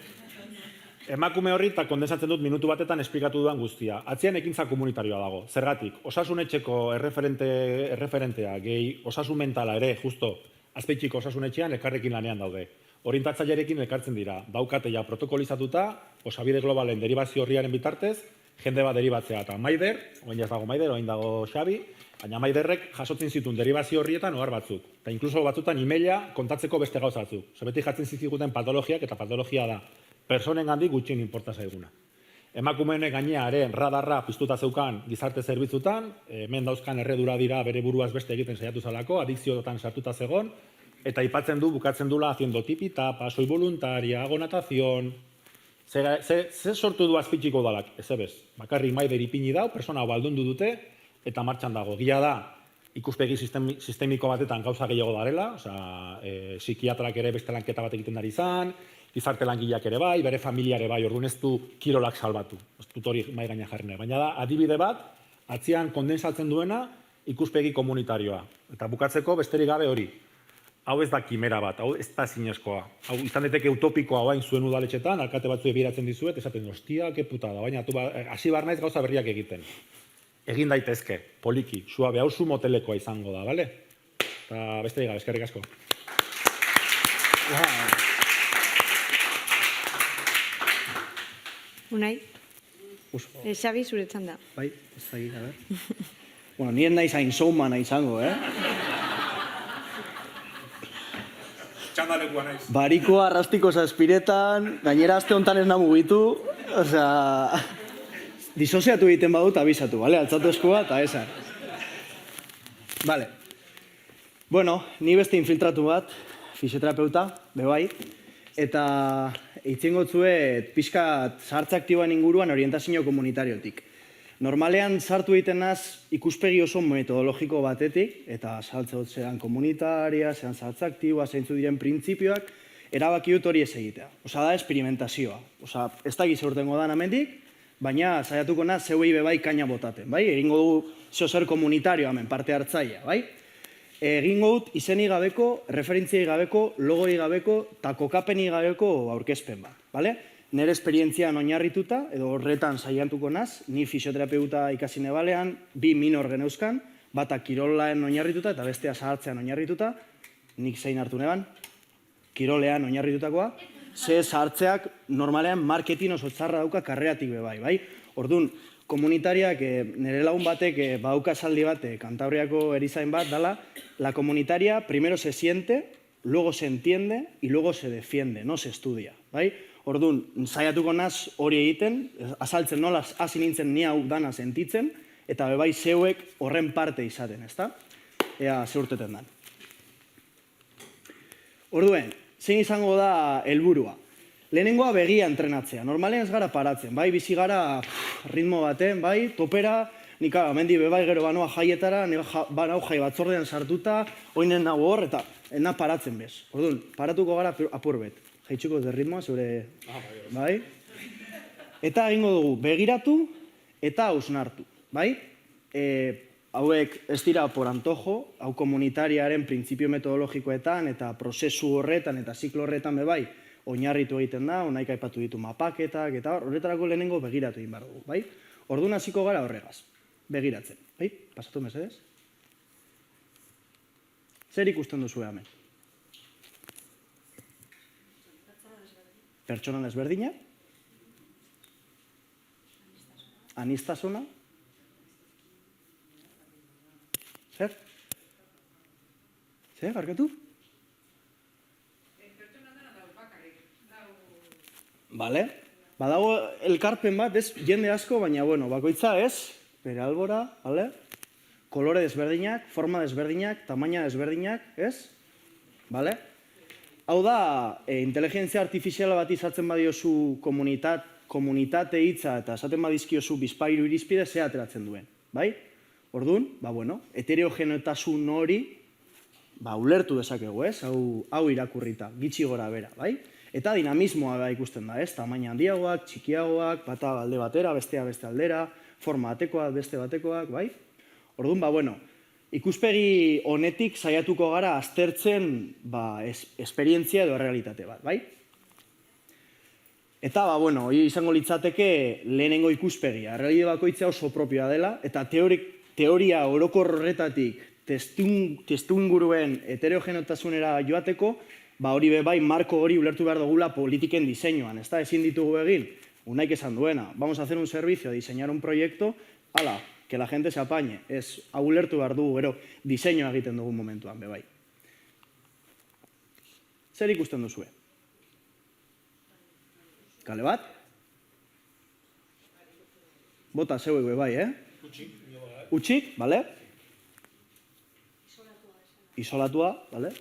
Emakume horri eta kondensatzen dut minutu batetan esplikatu dudan guztia. Atzean ekintza komunitarioa dago. Zergatik, osasun etxeko erreferentea, gehi osasun mentala ere, justo, Azpeitiko osasun etxean elkarrekin lanean daude. Orientatzailerekin elkartzen dira, daukate ja protokolizatuta, Osabide Globalen deribazio horriaren bitartez, jende bat deribatzea eta Maider, oain ez dago Maider, oain dago Xabi, baina Maiderrek jasotzen zituen deribazio horrietan ohar batzuk. Eta inkluso batzutan emaila kontatzeko beste gauza batzuk. Beti jartzen zizikuten patologiak, eta patologia da personengandik gutxien inporta zaiguna. Emakumeenek gainearen radarra piztuta zeukan gizarte zerbitzutan, hemen dauzkan erredura dira bere buruaz beste egiten saiatu zalako, adikzioetan sartuta zegon, eta aipatzen du, bukatzen dula haciendo tipitapa, soy voluntaria, hago natación. Ze sortu du Azpeitiko udalak? Ez ebez, bakarrik Maider ipini dau, persona hau aldundu dute, eta martxan dago. Gila da, ikuspegi sistemiko batetan gauza gehiago darela, psikiatrak ere beste lanketa bat egiten dari izan, gizarte langileak ere bai, bere familia ere bai, orduan ez du kirolak salbatu. Ez dut hori mai gaina jarri nahi. Baina da, adibide bat, atzean kondensatzen duena ikuspegi komunitarioa. Eta bukatzeko besterik gabe hori. Hau ez da kimera bat, hau ez da zinezkoa. Hau izan daiteke utopikoa bain zuen udaletxetan, alkate batzu ebiratzen dizuet, esaten, hostia, ke putada, baina hasi bar naiz gauza berriak egiten. Egin daitezke, poliki, suabe, hau zu motelekoa izango da, bale? Eta besterik gabe, eskerrik asko. Unai, Xabi zuretzan da. Bai, ez da gira, a ber. Bueno, nien naiz hain showmana izango, Txandalekua naiz. Barikoa arrastiko zazpiretan, gainera aste hontan ez namugitu, osea, disoziatu egiten badut abisatu, bale? Altzatu eskua eta esan. Bale. Bueno, ni beste infiltratu bat, fisioterapeuta, bebai, eta itzingo zuet pixkat sartze aktiboan inguruan orientazio komunitariotik. Normalean sartu egiten naz ikuspegi oso metodologiko batetik, eta saltze dut zean komunitaria, zean sartze aktiboa, zeintzu diren printzipioak, erabaki dut hori ez egitea. Osa da esperimentazioa. Osa, ez da gize urtengo da namendik, baina saiatuko naz zeuei bebai kaina botaten, bai? Egingo du zeo zer komunitario hemen parte hartzaia, bai? Egingo dut izenik gabeko, referentziai gabeko, logoi gabeko, eta kokapeni gabeko aurkezpen bat, bale? Nire esperientzian oinarrituta, edo horretan saiatuko naz, ni fisioterapeuta ikasi nebalean, 2 minor geneuzkan, bata kirolaen oinarrituta eta bestea zahartzean oinarrituta, nik zein hartu neban, kirolean oinarritutakoa, ze zahartzeak normalean marketing oso txarra dauka karreratik bebai, bai? Orduan, komunitariak, nire lagun batek, badauka esaldi bat, Kantabriako erizain bat, dala, la comunitaria primero se siente, luego se entiende y luego se defiende, no se estudia, bai? Orduan, saiatuko naz hori egiten, azaltzen nola hasi nintzen ni hau dana sentitzen, eta bebai zeuek horren parte izaten, ezta? Ea ze urteten dan. Orduen, zein izango da helburua? Lehenengoa begia entrenatzea. Normalean ez gara paratzen, bai? Bizi gara ritmo baten, bai? Topera, nik mendi bebai gero banoa jaietara, banau jai batzordean sartuta, oinen nago hor, eta ena paratzen bez. Orduan, paratuko gara apur bet. Jaitxuko de ritmoa, zure... Bai? Eta egingo dugu, begiratu eta hausnartu, bai? Hauek ez dira por antojo, hau komunitariaren printzipio metodologikoetan eta prozesu horretan eta ziklo horretan bebai oinarritu egiten da, onaik aipatu ditu mapaketak eta horretarako lehenengo begiratu egin behar dugu, bai? Orduan hasiko gara horregaz, begiratzen, bai? Pasatu mesedez? Zer ikusten duzu hemen? Pertsona desberdinak, aniztasuna, zer? Zer, barkatu? Pertsona dena dau bakarrik. Bale, badago elkarpen bat, ez jende asko, baina, bueno, bakoitza ez, bere albora, bale? Kolore desberdinak, forma desberdinak, tamaina desberdinak, ez? Bale? Hau da, inteligentzia artifiziala bat izatzen badiozu komunitate hitza eta esaten badizkiozu bizpairu irizpide ze ateratzen duen, bai? Orduan, bueno, heterogeneotasun hori, ulertu dezakegu, ez? Hau irakurrita, gitxi gora bera, bai? Eta dinamismoa ikusten da, ez? Tamaina handiagoak, txikiagoak, bata alde batera, bestea beste aldera, forma batekoak, beste batekoak, bai? Orduan, bueno, ikuspegi honetik saiatuko gara aztertzen esperientzia edo realitate bat, bai? Eta, bueno, izango litzateke lehenengo ikuspegia. Realide bakoitza oso propioa dela, eta teoria orokor horretatik testu inguruen heterogeneotasunera joateko, hori bai marko hori ulertu behar dugula politiken diseinuan, ez da, ezin ditugu egin, unaik esan duena, vamos a hacer un servicio, diseñar un proyecto, ala, que la gente se apañe, ez, hau ulertu behar dugu, gero, diseinua egiten dugu momentuan, bebai. Zer ikusten duzue? Kale bat? Bota zeuek bebai, Utxik, bale? Isolatua, bale?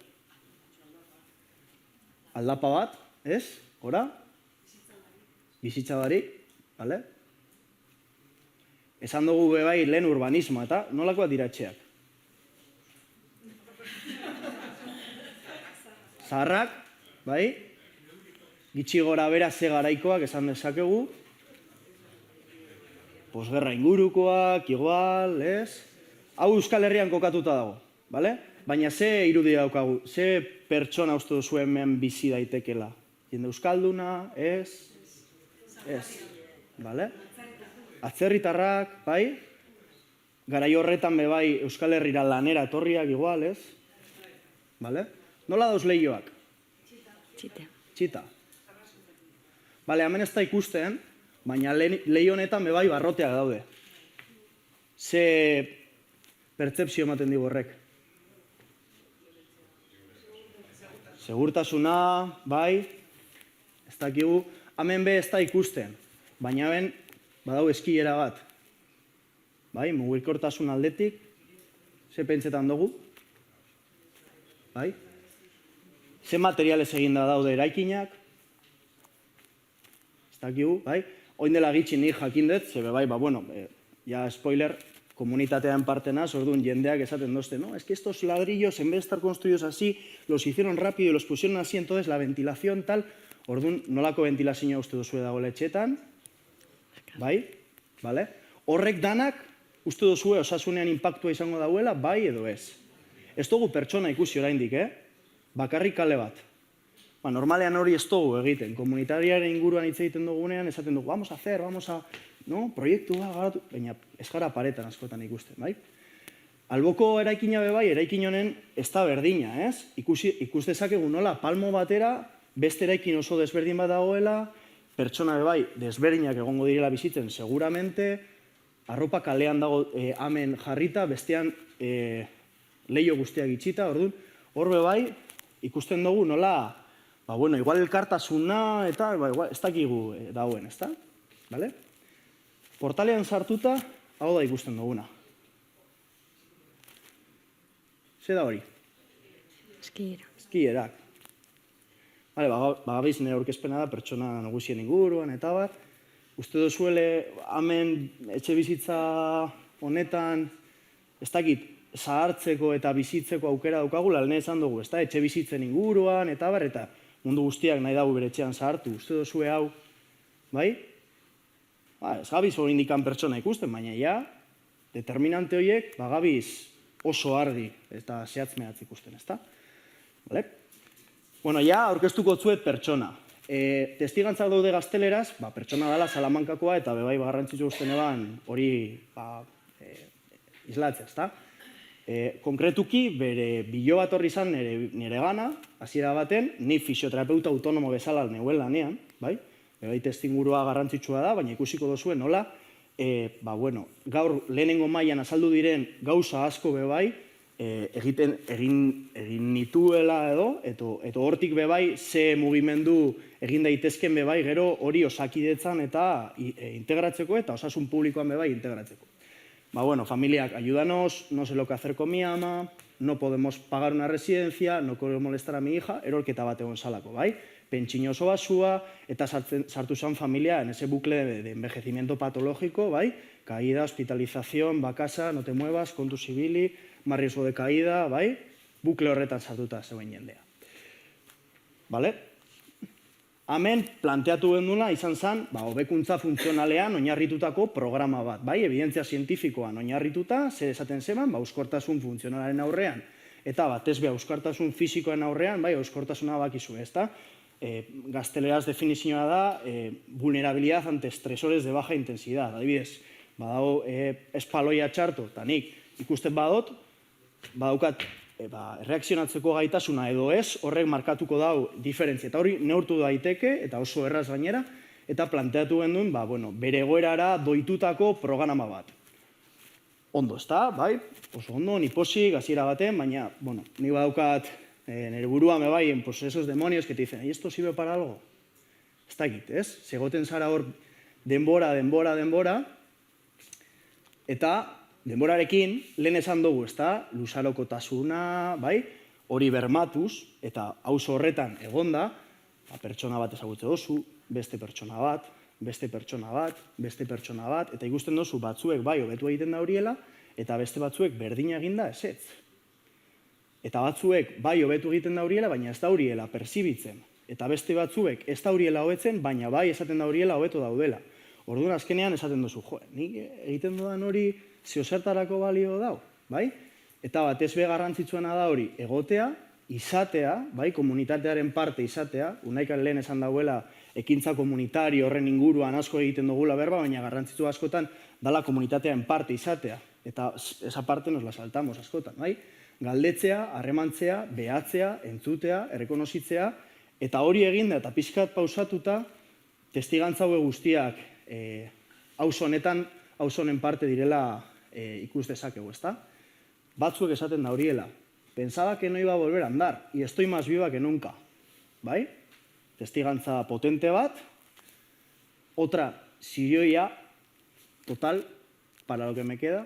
Aldapa bat, ez? Gora? Bizitzadarik, bale? Esan dugu bebai lehen urbanismoa, eta nolakoak dira etxeak? Zaharrak, bai? Gitxi gora bera ze garaikoak esan dezakegu. Posgerra ingurukoak, igual, ez? Hau Euskal Herrian kokatuta dago, bale? Baina ze irudi daukagu, ze pertsona uste duzu hemen bizi daitekela? Jende euskalduna, ez? Ez, bale? Atzerritarrak, bai? Garai horretan bebai Euskal Herrira lanera etorriak igual, ez? Bale? Nola dauz lehioak? Txita. Bale, hemen ez da ikusten, baina lehio honetan bebai barroteak daude. Ze pertzepzio ematen digu horrek? Segurtasuna, bai? Ez dakigu, hemen be ez da ikusten, baina hemen badau eskilera bat. Bai, mugikortasun aldetik, ze pentsetan dugu? Bai? Ze materialez eginda daude eraikinak? dakigu, bai? Oin dela gitxi nik jakin dut, zebe bai, ja spoiler, komunitatean partenaz, orduan jendeak esaten dozte, no, es que estos ladrillos, en vez de estar construidos así, los hicieron rápido y los pusieron así, entonces la ventilación tal, orduan nolako ventilazioa uste duzue dagoela etxetan, bai, vale? Horrek danak, uste duzue osasunean inpaktua izango dauela, bai edo ez. Ez dugu pertsona ikusi oraindik, bakarrik kale bat. Normalean hori ez dugu egiten, komunitariaren inguruan hitz egiten dugunean, esaten dugu, vamos a hacer, proiektua garatu, baina ez gara paretan askotan ikusten, bai? Alboko eraikina bai, eraikin honen ez da berdina, ez? Ikus dezakegu nola, palmo batera, beste eraikin oso desberdin bat dagoela, pertsona bai, desberdinak egongo direla bizitzen, seguramente, arropa kalean dago hemen jarrita, bestean leio guztiak itxita, orduan, hor bai, ikusten dugu nola, igual elkartasuna, eta ez dakigu dagoen, ez da? Bale? Portalean sartuta, hau da ikusten duguna. Ze da hori? Eskiera. Eskierak. Bagabiz nire aurkezpena da, pertsona nagusien inguruan, eta bat. Uste duzuele, hemen etxe bizitza honetan, ez dakit, zahartzeko eta bizitzeko aukera daukagula, lehen esan dugu, ez da, etxe bizitzen inguruan, eta bar, eta mundu guztiak nahi dago bere etxean zahartu, uste duzue hau, bai? Ez gabiz hori indikan pertsona ikusten, baina ja, determinante horiek, gabiz oso argi eta zehatz-mehatz ikusten, ez da? Ja, aurkeztuko zuet pertsona. Testigantzak daude gazteleraz, pertsona dela Salamankakoa eta bebai garrantzitsu usten eban hori islatzea, ez da? Konkretuki, bere bilo bat horri izan nire gana, hasiera baten, ni fisioterapeuta autonomo bezala neuen lanean, bai? Bebai testingurua garrantzitsua da, baina ikusiko dozuen nola, gaur lehenengo mailan azaldu diren gauza asko bebai, egin nituela edo, eta hortik bebai ze mugimendu egin daitezken bebai gero hori osakidetzan eta integratzeko eta osasun publikoan bebai integratzeko. Familiak, ayúdanos, no sé lo que hacer con mi ama, no podemos pagar una residencia, no quiero molestar a mi hija, erorketa bat egon salako, bai? Pentsio oso basua, eta sartu zen familia en ese bucle de envejecimiento patológico, bai? Caída, hospitalización, va a casa, no te muevas, kontu zibili, más riesgo de caída, bai? Bukle horretan sartuta zeuen jendea. Bale? Hemen planteatu genduna izan zen, hobekuntza funtzionalean oinarritutako programa bat, bai? Evidentzia zientifikoan oinarrituta, zer esaten zeban, euskortasun funtzionalaren aurrean, eta batez be euskortasun fisikoen aurrean, bai, euskortasuna bakizu, ez da? Gazteleraz definizioa da, vulnerabilidad ante estresores de baja intensidad. Adibidez, badago espaloia txarto, eta nik ikusten badaukat erreakzionatzeko gaitasuna edo ez, horrek markatuko dau diferentzia. Eta hori neurtu daiteke, eta oso erraz gainera, eta planteatu genduen, bere egoerara doitutako programa bat. Ondo, ez da, bai? Oso ondo, ni posik, hasiera baten, baina, nik badaukat nire buruan bai, esos demonios que te dicen, ¿esto sirve para algo? Ez dakit, ez? Segoten zara hor denbora, eta denborarekin, lehen esan dugu, ez da, luzarokotasuna, bai, hori bermatuz, eta auzo horretan egonda, pertsona bat ezagutze dozu, beste pertsona bat, eta ikusten dozu batzuek bai hobetu egiten da horiela, eta beste batzuek berdina eginda ezetz. Eta batzuek bai hobetu egiten da horiela, baina ez da horiela perzibitzen. Eta beste batzuek ez da horiela hobetzen, baina bai esaten da horiela hobeto daudela. Orduan azkenean esaten duzu, nik egiten dudan hori zeozertarako balio dau, bai? Eta batez be garrantzitsuena da hori egotea, izatea, bai, komunitatearen parte izatea, unaikan lehen esan dauela ekintza komunitario horren inguruan asko egiten dugula berba, baina garrantzitsu askotan dala komunitatearen parte izatea. Eta esa parte nos la saltamos askotan, bai? Galdetzea, harremantzea, behatzea, entzutea, errekonozitzea, eta hori eginda eta pixkat pausatuta, testigantza haue guztiak auzo honen parte direla ikus dezakegu, ezta? Batzuek esaten da horiela, pensaba que no iba a volver a andar, y estoy más viva que nunca, bai? Testigantza potente bat, otra, sirioia, total, para lo que me queda,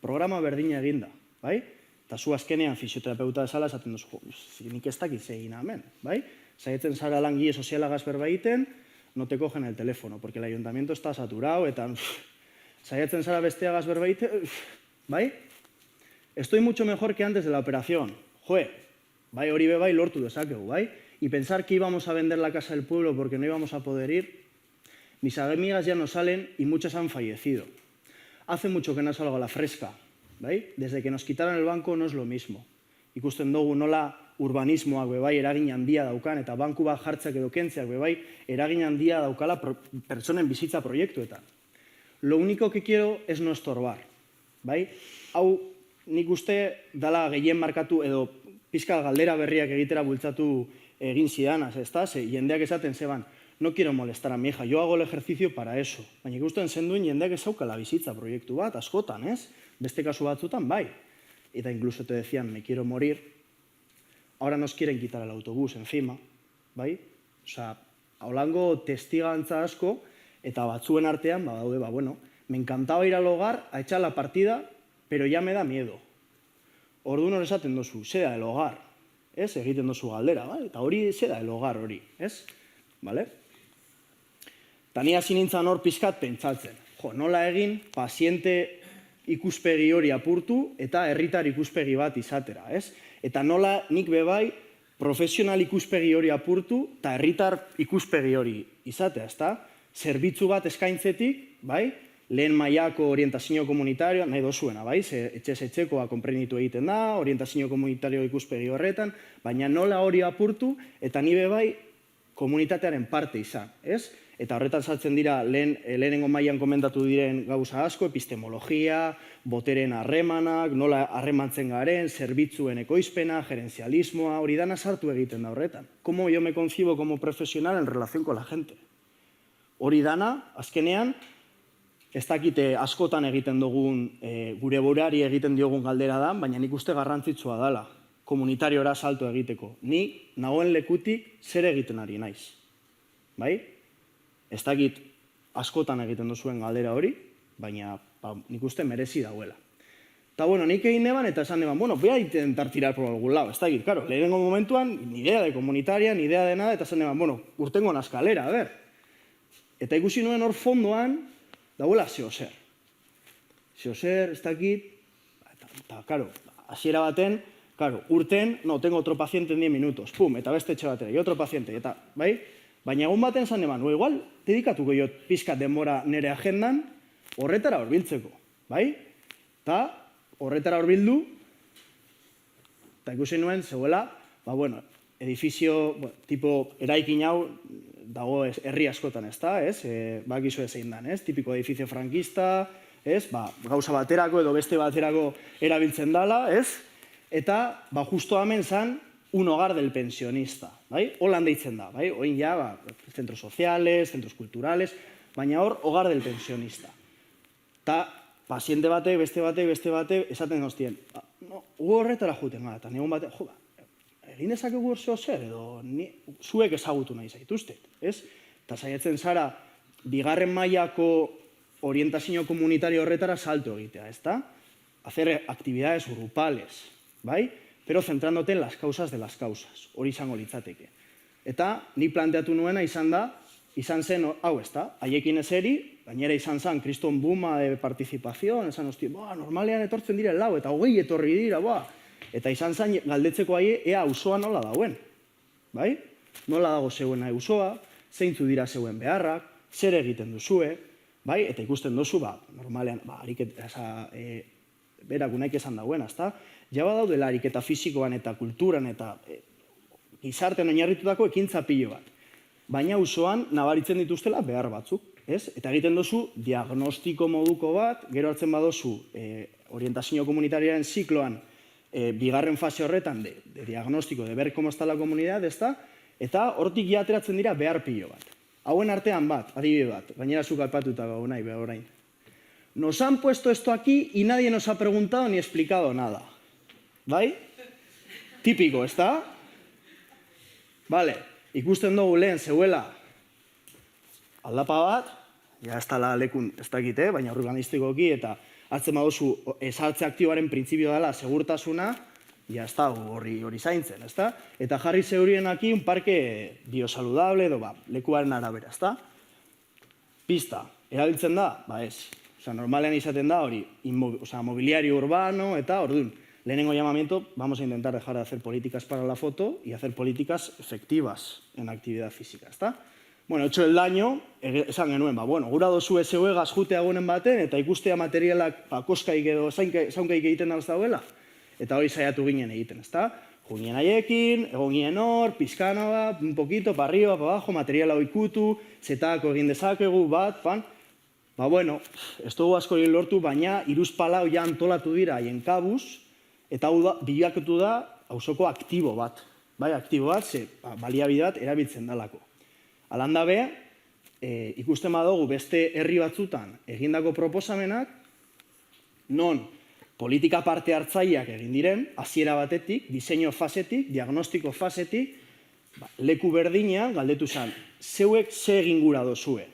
programa berdina eginda, bai? Eta zu azkenean fisioterapeuta esala esaten duzu, nik ez dakit zegin hemen, bai? Zaietzen zara langile sozialagaz berba egiten, no te cogen el teléfono, porque el ayuntamiento está saturado, eta saiatzen zara besteagaz berbait, bai? Estoy mucho mejor que antes de la operación. Joe, bai, hori be bai lortu dezakegu, bai? Y pensar que íbamos a vender la casa del pueblo porque no íbamos a poder ir, mis amigas ya no salen y muchas han fallecido. Hace mucho que no salgo a la fresca, bai? Desde que nos quitaron el banco no es lo mismo. Ikusten dugu nola urbanismoak bai eragin handia daukan, eta banku bat jartzeak edo kentzeak bai eragin handia daukala pertsonen bizitza proiektuetan. Lo único que quiero es no estorbar, bai? Hau nik uste dala gehien markatu edo pizka galdera berriak egitera bultzatu egin zidanaz, ezta? Ze jendeak esaten zeban, no quiero molestar a mi hija, yo hago el ejercicio para eso. Baina ikusten zenduen jendeak ezaukala bizitza proiektu bat, askotan, ez? Beste kasu batzutan, bai. Eta incluso te decían, me quiero morir, ahora nos quieren quitar el autobús encima, bai? Osa, holango testigantza asko, eta batzuen artean, daude, bueno, me encantaba ir al hogar a echar la partida, pero ya me da miedo. Orduan hor esaten dozu, zeda el hogar, ez? Egiten dozu galdera, bai? Eta hori zeda el hogar hori, ez? Bale? Tania zinintzan hor pizkat pentsatzen. Jo, nola egin paziente ikuspegi hori apurtu eta herritar ikuspegi bat izatera, ez? Eta nola nik bebai profesional ikuspegi hori apurtu eta herritar ikuspegi hori izatea, ezta? Zerbitzu bat eskaintzetik, bai? Lehen mailako orientazio komunitarioa, nahi dozuena, bai? Etxez-etxekoa konprenitu egiten da, orientazio komunitario ikuspegi horretan, baina nola hori apurtu eta ni bebai komunitatearen parte izan, ez? Eta horretan sartzen dira lehenengo mailan komentatu diren gauza asko, epistemologia, boteren harremanak, nola harremantzen garen, zerbitzuen ekoizpena, gerencialismoa, hori dana sartu egiten da horretan. Como yo me concibo como profesional en relación con la gente. Hori dana, azkenean, ez dakite askotan egiten dugun, gure burari egiten diogun galdera da, baina nik uste garrantzitsua dela, komunitariora salto egiteko. Ni nagoen lekutik zer egiten ari naiz. Bai? Ez dakit askotan egiten duzuen galdera hori, baina nik uste merezi dauela. Eta, bueno, nik egin neban eta esan neban, bueno, voy a intentar tirar por algún lado. Ez dakit, claro, lehenengo momentuan, ni idea de comunitaria, ni idea de nada, eta esan neban, bueno, urtengo na eskalera, a ver. Eta ikusi nuen hor fondoan, dauela zeozer. Zeozer, ez dakit, eta, claro, hasiera baten, claro, urten, no, tengo otro paciente en 10 minutos, pum, eta beste etxe batera, y otro paciente, eta, bai? Baina egun baten zan eman, igual, dedikatuko jo pizkat denbora nire agendan horretara horbiltzeko, bai? Eta horretara horbildu, eta ikusi nuen, zegoela, bueno, edifizio, tipo, eraikin hau, dago herri askotan, ez da, ez? Bakizu zein dan, ez? Tipiko edifizio frankista, ez? Gauza baterako edo beste baterako erabiltzen dala, ez? Eta, justo hemen zan, un hogar del pensionista, bai? Holan deitzen da, bai? Oin ja, centros sociales, centros culturales, baina hor, hogar del pensionista. Eta, paziente bate, beste bate, esaten doztien, no, gu horretara juten gara, eta nigun bate, jo, egin dezakegu hor zer, edo zuek ezagutu nahi zaituztet, ez? Eta saiatzen zara, bigarren mailako orientazio komunitario horretara salto egitea, ez da? Hacer actividades grupales, bai? Pero centrándote en las causas de las causas, hori izango litzateke. Eta, ni planteatu nuena izan zen, hau ez da, haiekin ezeri, gainera izan zen, kriston buma de participación, esan hosti, normalean etortzen dire lau, eta hogei etorri dira, eta izan zen galdetzeko haie, ea auzoa nola dauen, bai? Nola dago zeuen auzoa, zeintzu dira zeuen beharrak, zer egiten duzue, bai? Eta ikusten duzu, normalean, berak unaik esan dauen, ezta? Jaba daudela ariketa fisikoan eta kulturan eta gizartean oinarritutako ekintza pilo bat. Baina auzoan nabaritzen dituztela behar batzuk, ez? Eta egiten duzu diagnostiko moduko bat, gero hartzen badozu orientazio komunitarioaren zikloan bigarren fase horretan de diagnostiko, de ver cómo está la comunidad, ezta? Eta hortik ja ateratzen dira behar pilo bat. Hauen artean bat, adibide bat, gainera zuk aipatuta gau nahi, behar orain. Nos han puesto esto aquí y nadie nos ha preguntado ni explicado nada. Bai? Tipiko, ez da? Bale, ikusten dugu lehen zeuela aldapa bat, ja ez dala lekun ez dakite, baina organistikoki eta hartzen baduzu esartze aktiboaren printzipio dela segurtasuna, ja ez da hori zaintzen, ez da? Eta jarri zeurien aquí un parke biosaludable edo lekuaren arabera, ez da? Pista, erabiltzen da? Ba ez. Normalean izaten da hori, mobiliario urbano eta orduan. Lehenengo llamamiento, vamos a intentar dejar de hacer políticas para la foto y hacer políticas efectivas en actividad física, ez da? Bueno, hecho el daño, esan genuen, gura dozu SOE-gaz jutea gonen baten, eta ikustea materialak koskaik edo zaunkaik egiten dalaz dauela. Eta hori saiatu ginen egiten, ezta? Junien haiekin, egon ginen hor, pizkana un poquito, pa arriba, pa abajo, materiala oikutu, zetako egin dezakegu, ez dugu askori lortu, baina iruzpalau ja antolatu dira haien kabuz, eta hau bilakatu da auzoko aktibo bat. Aktibo bat, ze baliabide bat erabiltzen dalako. Alanda be, ikusten badugu beste herri batzutan egindako proposamenak, non politika parte hartzaileak egin diren, hasiera batetik, diseinu fasetik, diagnostiko fasetik, leku berdina galdetu zen, zeuek ze egin gura dozue.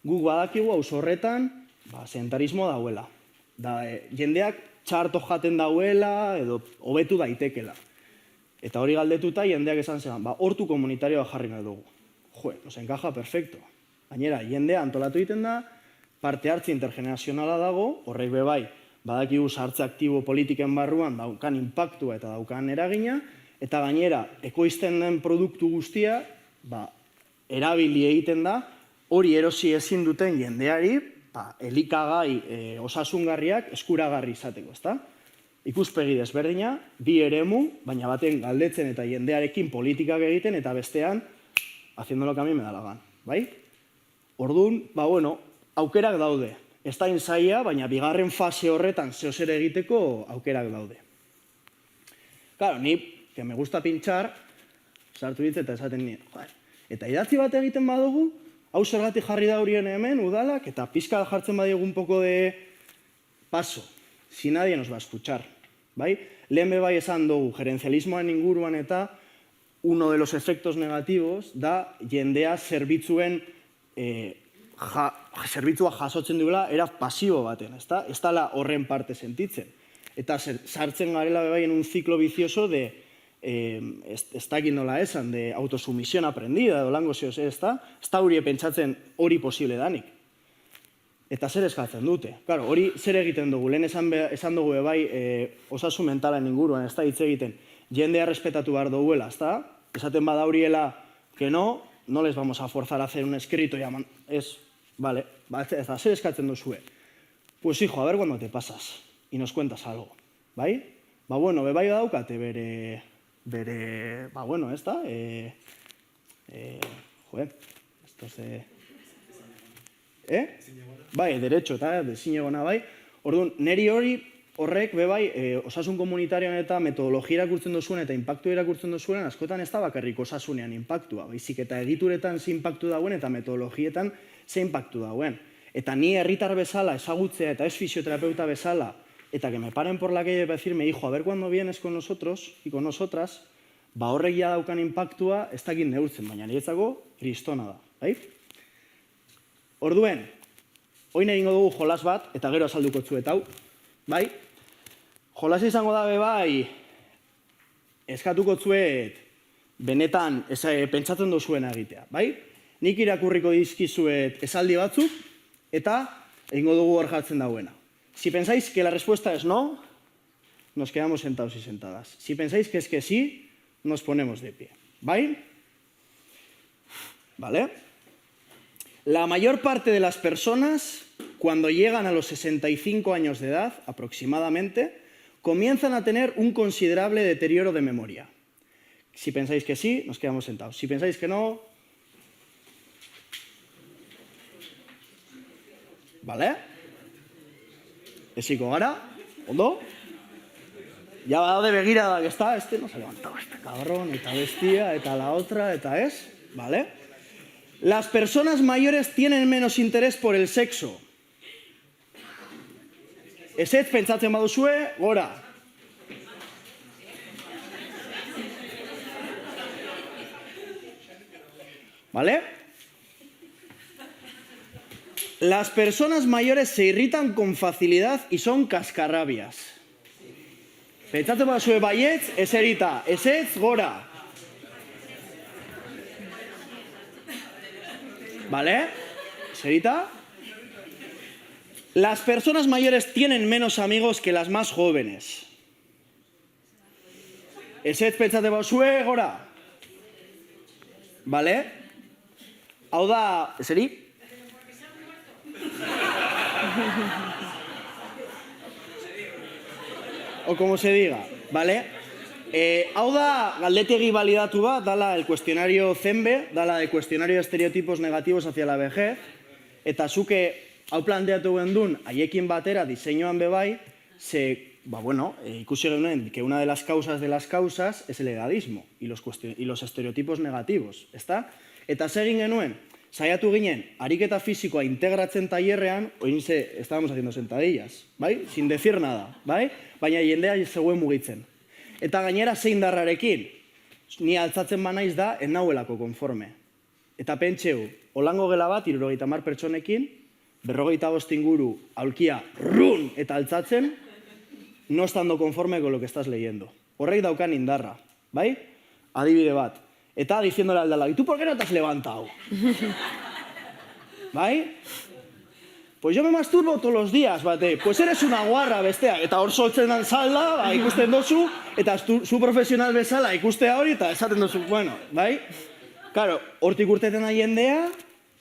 Guk badakigu auzo horretan, sedentarismo dauela. Jendeak txarto jaten dauela edo hobetu daitekela. Eta hori galdetuta jendeak esan zen, hortu komunitarioa jarri nahi dugu. Nos encaja perfecto. Gainera, jendea antolatu egiten da, parte hartze intergenerazionala dago, horrek bebai, badakigu sartze aktibo politiken barruan daukan impactua eta daukan eragina, eta gainera, ekoizten den produktu guztia, erabili egiten da, hori erosi ezin duten jendeari, elikagai osasungarriak eskuragarri izateko, ezta? Ikuspegi desberdina, bi eremu, baina baten galdetzen eta jendearekin politikak egiten, eta bestean, haciendo lo que a mí me da la gana, bai? Orduan, aukerak daude. Ez da inzaia, baina bigarren fase horretan zehozer egiteko aukerak daude. Claro, ni, que me gusta pinchar, sartu ditz eta esaten nire. Eta idatzi bat egiten badugu, hau zergatik jarri da horien hemen, udalak, eta pizka jartzen badiegu un poco de paso. Si nadie nos va a escuchar, bai? Lehen bebai esan dugu, gerencialismoan inguruan eta uno de los efectos negativos da jendea zerbitzua jasotzen duela era pasibo baten, ez dala horren parte sentitzen. Eta sartzen garela bebai en un ciclo vicioso de, ez dakit nola esan, de autosumisión aprendida, edo lango zehoz, ez da hori pentsatzen hori posible danik. Eta zer eskatzen dute. Claro, hori zer egiten dugu, lehen esan dugu bebai osasun mentalen inguruan, ez da hitz egiten, jendea respetatu behar duguela, ez da? Esaten bada horiela que no les vamos a forzar a hacer un escrito, es, vale, ez da, zer eskatzen duzue. Pues hijo, a ver cuando te pasas y nos cuentas algo, bai? Bebai daukate bere, ez da? Esto se... Bai, derecho eta desinegona bai. Orduan, neri horrek bebai osasun komunitarioan eta metodologia irakurtzen duzuen eta impactua irakurtzen duzuen askotan ez da bakarrik osasunean impactua, baizik eta egituretan ze impactu dauen eta metodologietan ze impactu dauen. Eta ni herritar bezala ezagutzea eta ez fisioterapeuta bezala, eta que me paren por la calle para decirme, hijo, a ver cuando vienes con nosotros y con nosotras, horrek ja daukan impactua ez dakit neurtzen, baina niretzako kristona da, bai? Orduen, oin egingo dugu jolas bat, eta gero azalduko txuet hau, bai? Jolas izango dabe bai, eskatuko txuet benetan pentsatzen duzuen egitea, bai? Nik irakurriko dizkizuet esaldi batzuk, eta egingo dugu hor jartzen dauena. Si pensáis que la respuesta es no, nos quedamos sentados y sentadas. Si pensáis que es que sí, nos ponemos de pie, ¿bai? ¿Vale? La mayor parte de las personas, cuando llegan a los 65 años de edad, aproximadamente, comienzan a tener un considerable deterioro de memoria. Si pensáis que sí, nos quedamos sentados. Si pensáis que no... ¿Vale? Eziko gara, ondo? Ya va de begirada que está, no se ha levantado este cabrón, eta bestia, eta la otra, eta es, ¿vale? Las personas mayores tienen menos interés por el sexo. Ezetz pentsatzen baduzue, gora. ¿Vale? Las personas mayores se irritan con facilidad y son cascarrabias. Pentsatzen bazue baietz, eserita, ezetz, gora. ¿Vale? Eserita. Las personas mayores tienen menos amigos que las más jóvenes. Ezetz pentsatzen bazue, gora. ¿Vale? Hau da, eseri? O como se diga, ¿vale? Hau da, galdetegi validatu bat, dala el cuestionario CEMBE, dala el cuestionario de estereotipos negativos hacia la vejez, eta zuke hau planteatu gendun, haiekin batera, diseinuan bebai, ikusi genuen que una de las causas es el edadismo y los estereotipos negativos, ¿está? Eta segin genuen, saiatu ginen, ariketa fisikoa integratzen tailerrean, estábamos haciendo sentadillas, bai? Sin decir nada, bai? Baina jendea zegoen mugitzen. Eta gainera zein darrarekin, ni altzatzen banaiz da, ez nauelako konforme. Eta pentseu, holango gela bat, 70 pertsonekin, 45 inguru, aulkia, run, eta altzatzen, no estando conforme con lo que estás leyendo. Horrek daukan indarra, bai? Adibide bat. Eta diciéndole al de al lado, ¿y tú por qué no te has levantado? ¿Bai? Pues yo me masturbo todos los días, bate. Pues eres una guarra, bestea. Eta hor soltzen dan salda, ikusten dozu, eta zu profesional bezala ikustea hori, eta esaten dozu, bueno, bai? Claro, hortik urteten jendea,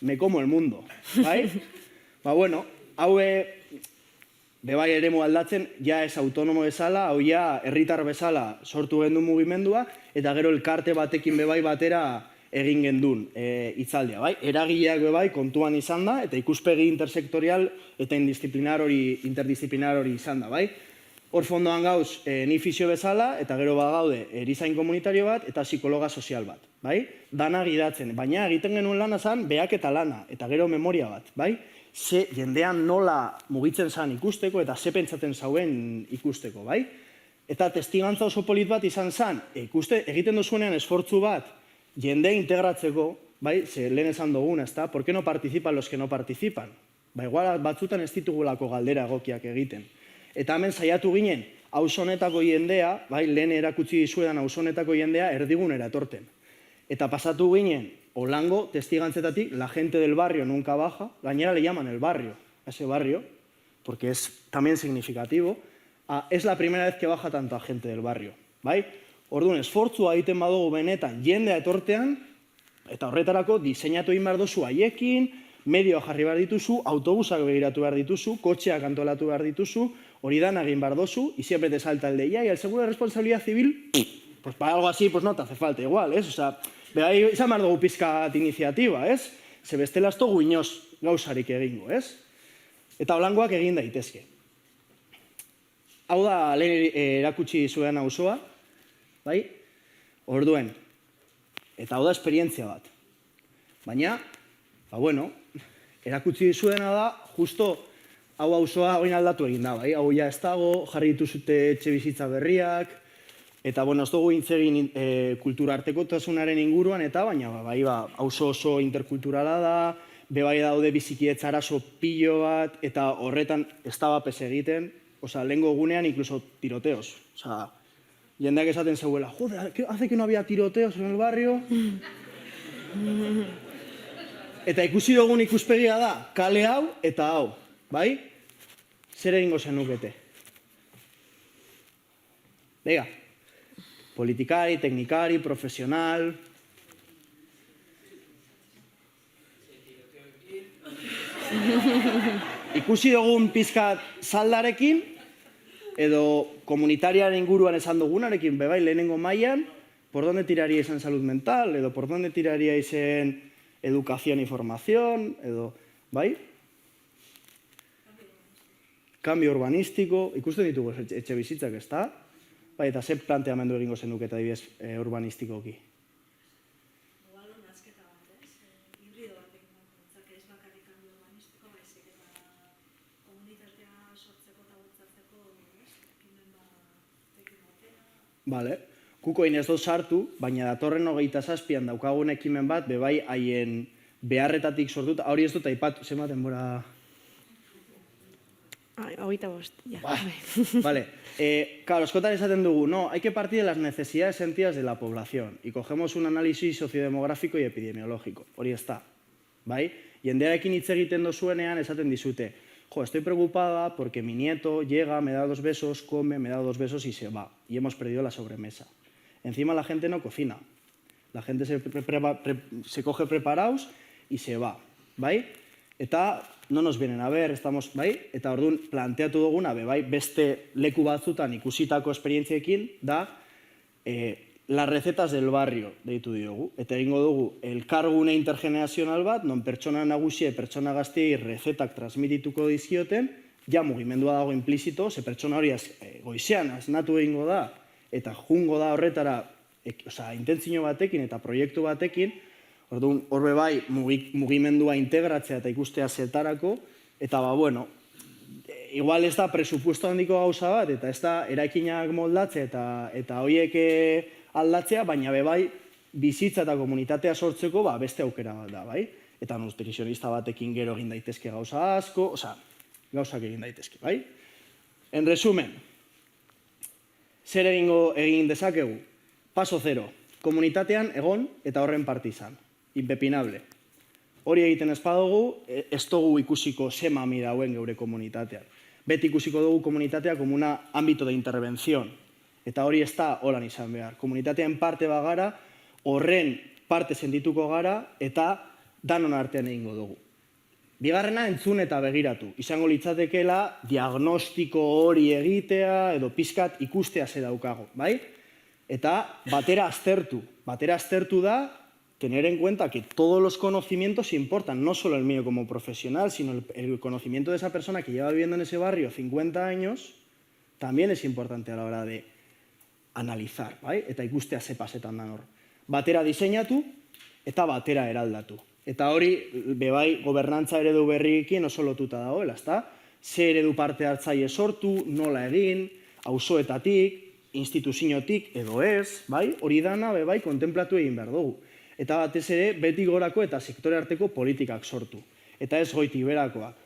me como el mundo, bai? Bueno, hau bebai eremu aldatzen, ja ez autonomo bezala, hau ja herritar bezala sortu gendun mugimendua, eta gero elkarte batekin bebai batera egin gendun hitzaldia, bai? Eragileak bebai kontuan izan da, eta ikuspegi intersektorial eta interdisziplinar hori izan da, bai? Hor fondoan gauz, ni fisio bezala, eta gero bagaude erizain komunitario bat, eta psikologa sozial bat, bai? Dana gidatzen, baina egiten genuen lana zan, beak eta lana, eta gero memoria bat, bai? Ze jendean nola mugitzen zan ikusteko, eta ze pentsatzen zauen ikusteko, bai? Eta testigantza oso polit bat izan zan, egiten duzuenean esfortzu bat, jende integratzeko, bai, ze lehen esan duguna, ezta? ¿Por qué no participan los que no participan? Ba, igual batzutan ez ditugulako galdera egokiak egiten. Eta hemen saiatu ginen, hausonetako jendea, bai, lehen erakutsi dizuedan hausonetako jendea erdigunera etorten. Eta pasatu ginen, Olango, testigantzetatik, la gente del barrio nunca baja, gainera le llaman el barrio, a ese barrio, porque es también significativo, es la primera vez que baja tanta gente del barrio, bai? Orduan, esfortzua egiten badugu benetan jendea etortean, eta horretarako diseinatu egin behar dozu haiekin, medioa jarri behar dituzu, autobusak begiratu behar dituzu, kotxeak antolatu behar dituzu, hori dan egin behar dozu, y siempre te salta el de ya, y el seguro de responsabilidad civil, pues para algo así, pues no te hace falta igual, ¿es? O sea, behar izan behar dugu pizkat iniziatiba, ¿es? Ze bestela ez dugu inoz gauzarik egingo, ¿es? Eta holangoak egin daitezke. Hau da, lehen erakutsi zuen auzoa, bai? Orduen, eta hau da esperientzia bat. Baina, erakutsi dizuena da, justo hau auzoa oin aldatu egin da, bai? Hau ja ez dago, jarri dituzute etxe bizitza berriak, eta, ez dugu intzegin kultura artekotasunaren inguruan, eta baina, auzo oso interkulturala da, bebai daude bizikietza arazo pilo bat, eta horretan ez da bapes egiten, lehengo gunean incluso tiroteos. Jendeak esaten zeuela, joder, hace que no había tiroteos en el barrio? Eta ikusi dugun ikuspegia da, kale hau eta hau, bai? Zer egingo zenukete? Venga, politikari, teknikari, profesional... Ikusi dugun pizkat saldarekin, edo komunitariaren inguruan esan dugunarekin, bebai lehenengo mailan, por donde tiraría en salud mental, edo por donde tiraría en educación y formación, edo, bai? Cambio urbanístico, ikusten ditugu etxe bizitzak, ez da? Bai, eta ze planteamendu egingo zenuketa adibidez urbanistikoki? Igual nazketa bat, ez? Hibrido bat egin bakoitzak ez bakarrik cambio urbanistiko, baizik eta komunitatea sortzeko eta bultzatzeko, ez? Ekimen batekin batera. Bale, kuko ez dut sartu, baina datorren 27an daukagun ekimen bat, bebai haien beharretatik sortuta, hori ez dut aipatu, zenbat denbora... 25, ja. Vale. Claro, askotan esaten dugu, no, hay que partir de las necesidades sentidas de la población. Y cogemos un análisis sociodemográfico y epidemiológico. Hori ez da. Bai? Jendearekin hitz egiten dozuenean esaten dizute, jo, estoy preocupada porque mi nieto llega, me da 2 besos, come, me da 2 besos y se va. Y hemos perdido la sobremesa. Encima la gente no cocina. La gente se coge preparados y se va. Bai? Eta no nos vienen a ver, estamos, bai? Eta orduan planteatu duguna, bai? Beste leku batzutan ikusitako esperientziekin da las recetas del barrio deitu diogu. Eta egingo dugu elkargune intergenerazional bat, non pertsona nagusie, pertsona gaztiei rezetak transmitituko dizkioten, ja mugimendua dago implizito, ze pertsona hori goizean asnatu egingo da, eta jungo da horretara, intentzio batekin eta proiektu batekin, orduan, horbe bai mugimendua integratzea eta ikustea zertarako, eta bueno, igual ez da presupuesto handiko gauza bat, eta ez da eraikinak moldatzea eta horiek aldatzea, baina bai bizitza eta komunitatea sortzeko beste aukera bat da, bai? Eta nutrizionista batekin gero egin daitezke gauza asko, gauzak egin daitezke, bai? En resumen, zer egin dezakegu? Paso 0. Komunitatean egon eta horren parte izan. Impepinable. Hori egiten ez badugu, ez dugu ikusiko ze mami dauen geure komunitatean. Beti ikusiko dugu komunitatea como un ámbito de intervención. Eta hori ez da holan izan behar. Komunitatean parte bagara, horren parte sentituko gara, eta danon artean egingo dugu. Bigarrena, entzun eta begiratu. Izango litzatekeela diagnostiko hori egitea, edo pizkat ikustea ze daukago, bai? Eta batera aztertu da, tener en cuenta que todos los conocimientos importan, no solo el mío como profesional, sino el conocimiento de esa persona que lleva viviendo en ese barrio 50 años, también es importante a la hora de analizar, bai? Eta ikustea ze pasetan da hor. Batera diseinatu eta batera eraldatu. Eta hori, bebai, gobernantza eredu berriekin oso lotuta dagoela, ezta? Ze eredu parte hartzaile sortu, nola egin, auzoetatik, instituziotik edo ez, bai? Hori dana, bebai, kontemplatu egin behar dugu. Eta batez ere, beti gorako eta sektore arteko politikak sortu. Eta ez goiti berakoak.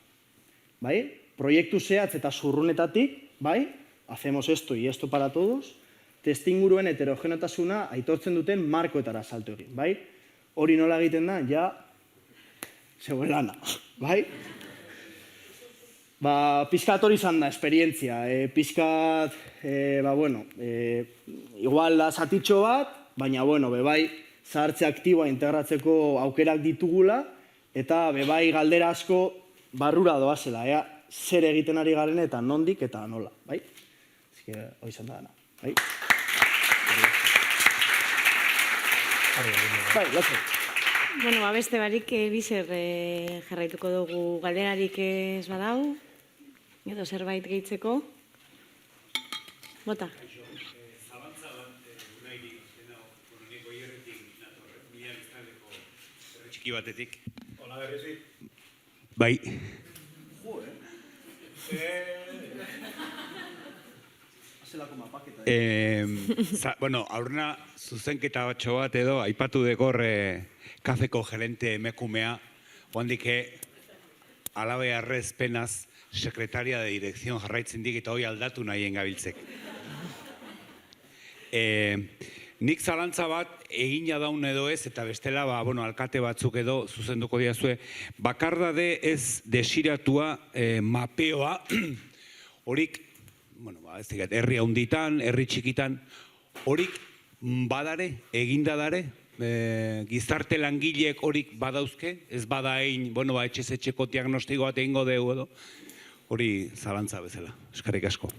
Bai? Proiektu zehatz eta zurrunetatik, bai? Hacemos esto y esto para todos. Testinguruen heterogenotasuna aitortzen duten markoetara salto egin, bai? Hori nola egiten da, ja, zegoen lana, bai? Pizkat hori izan da, esperientzia. Pizkat, igual da zatitxo bat, baina, bebai, zahartze aktiboa integratzeko aukerak ditugula, eta bebai galdera asko barrura doazela, zer egiten ari garen eta nondik eta nola, bai? Hori izan da dana, bai? Bai, lasai. Bueno, beste barik bizer jarraituko dugu galderarik ez badau, edo zerbait gehitzeko. Bota. Zabantza bat, unairik, niko hierretik, mila biztanleko txiki batetik. Hola, berrizi. Bai. Bueno, aurrena zuzenketa batxo bat edo, aipatu dekor kafeko gerente emekumea, oandik alabe arrez penaz sekretaria de dirección jarraitzen dik eta hoi aldatu nahien gabiltzek. Nik zalantza bat egina daun edo ez, eta bestela, alkate batzuk edo zuzenduko diazue, bakardade ez desiratua mapeoa, horik, herri haunditan, herri txikitan, horik badare, egindadare, gizarte langileek horik badauzke, ez bada egin, etxez-etxeko diagnostiko bat egingo dugu edo, hori zalantza bezala, eskarrik asko.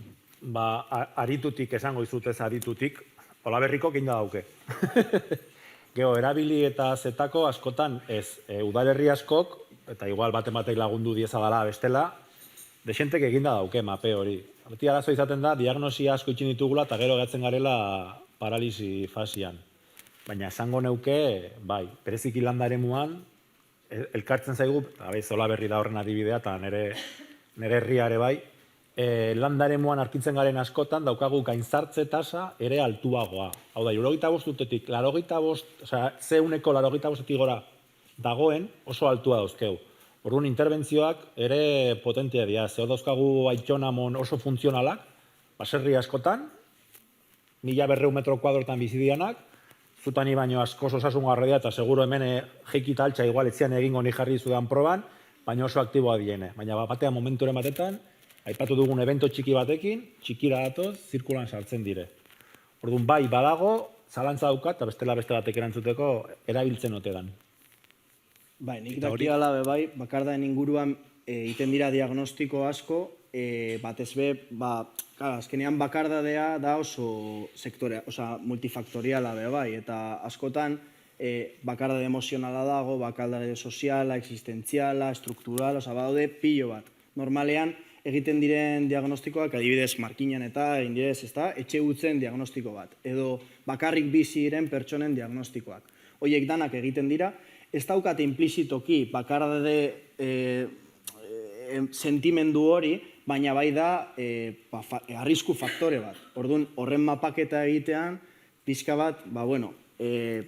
Aritutik, esango izutez aritutik, hola berriko ginda dauke. Gero, erabili eta zetako askotan ez, udalerri askok, eta igual batek lagundu diezagala bestela, desentek eginda dauke mape hori. Beti arazo izaten da, diagnosia asko itxin ditugula eta gero gatzen garela paralisi fasian. Baina esango neuke, bai, bereziki landaremuan, elkartzen zaigu, zola berri da horren adibidea, eta nire herriare bai, landaremuan arkitzen garen askotan daukagu gainzartze tasa ere altuagoa. Hau da, 75 urtetik, 85, zeuneko 85 gora dagoen oso altua dauzkeu. Orduan, interbentzioak ere potentea dira. Ze hor dauzkagu Aitxonamon oso funtzionalak, baserri askotan, 1200 metro kuadrotan bizidianak, zutani baino askoz osasungarria dira, eta seguro hemen jeikita altxa igual etzian egingo ni jarri zudan proban, baina oso aktiboa diene. Baina batean momenturen batetan, aipatu dugun evento txiki batekin, txikira datoz, zirkulan sartzen dire. Orduan, bai, badago, zalantza daukat, eta bestela beste batek erantzuteko, erabiltzen otedan. Bai, nik dakidala bai, bakardaen inguruan egiten dira diagnostiko asko, batez be, azkenean bakardadea da oso sektorea, oza, multifaktoriala be bai, eta askotan bakardade emozionala dago, bakardade soziala, existentziala, struktural, oza, badaude pilo bat. Normalean, egiten diren diagnostikoak, adibidez, markinan eta egin direz, ezta, etxe utzen diagnostiko bat, edo bakarrik bizi diren pertsonen diagnostikoak. Hoiek danak egiten dira, ez daukate implizitoki bakardade sentimendu hori, baina bai da arrisku faktore bat. Orduan, horren mapaketa egitean, pixka bat, ez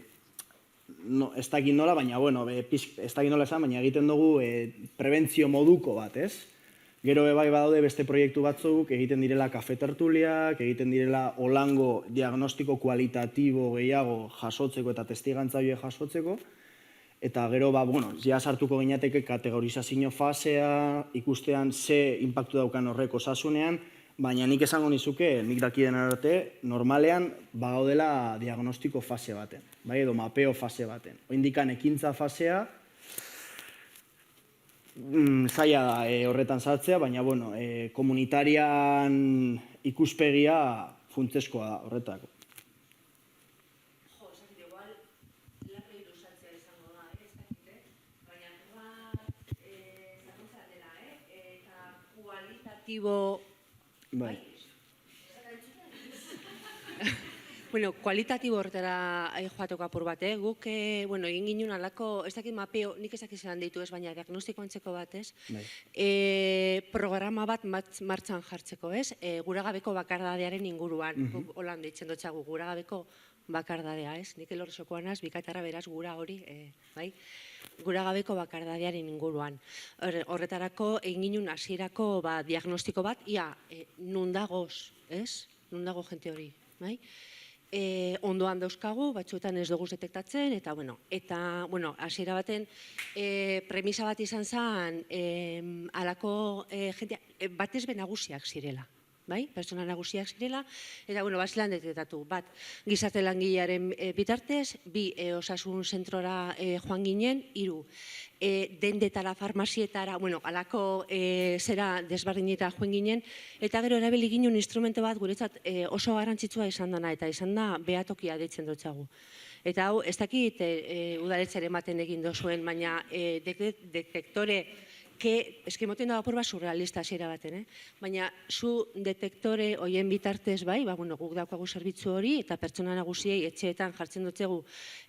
dakit nola, baina, ez dakit nola esan, baina egiten dugu prebentzio moduko bat, ez? Gero bai badaude beste proiektu batzuk, egiten direla kafe tertuliak, egiten direla olango diagnostiko kualitatibo gehiago jasotzeko eta testigantza horiek jasotzeko, eta gero, ja sartuko gineateke kategorizazio fasea, ikustean ze inpaktu daukan horrek osasunean, baina nik esango nizuke, nik dakien arte, normalean bagaudela diagnostiko fase baten, bai, edo mapeo fase baten. Oindikan ekintza fasea, zaila da horretan sartzea, baina, komunitarian ikuspegia funtseskoa da horretako. Bai. Bueno, kualitatibo horretara joateko apur bat, guk, egin ginen alako, ez dakit mapeo, nik ez dakit zelan ditu ez, baina diagnostiko antzeko bat, ez? Programa bat martxan jartzeko, ez? Guragabeko bakardadearen inguruan, holan deitzen dutxagu, guragabeko bakardadea, ez? Nik elorrezokoan az, bikatarra beraz gura hori, bai? Guragabeko bakardadearen inguruan. Horretarako, egin ginen hasierako diagnostiko bat, ia, nun dagoz, ez? Nun dago jente hori, bai? Ondoan dauzkagu, batzuetan ez dugu detektatzen, eta, hasiera baten, premisa bat izan zen, alako jentea, batez be nagusiak zirela, bai? Pertsona nagusiak zirela, eta, bazelan detektatu, bat, gizarte langilearen bitartez, bi, osasun zentrora joan ginen, 3, dendetara, farmazietara, alako zera desberdinetara joan ginen, eta gero erabili ginen instrumento bat guretzat oso garrantzitsua izan dana, eta izan da behatokia deitzen dutxagu. Eta hau, ez dakit udaletxaren baten egin dozuen, baina detektore, eski moten dago apur bat surrealista hasiera baten, baina zu detektore hoien bitartez bai, guk daukagu zerbitzu hori, eta pertsona nagusiei etxeetan jartzen dutzegu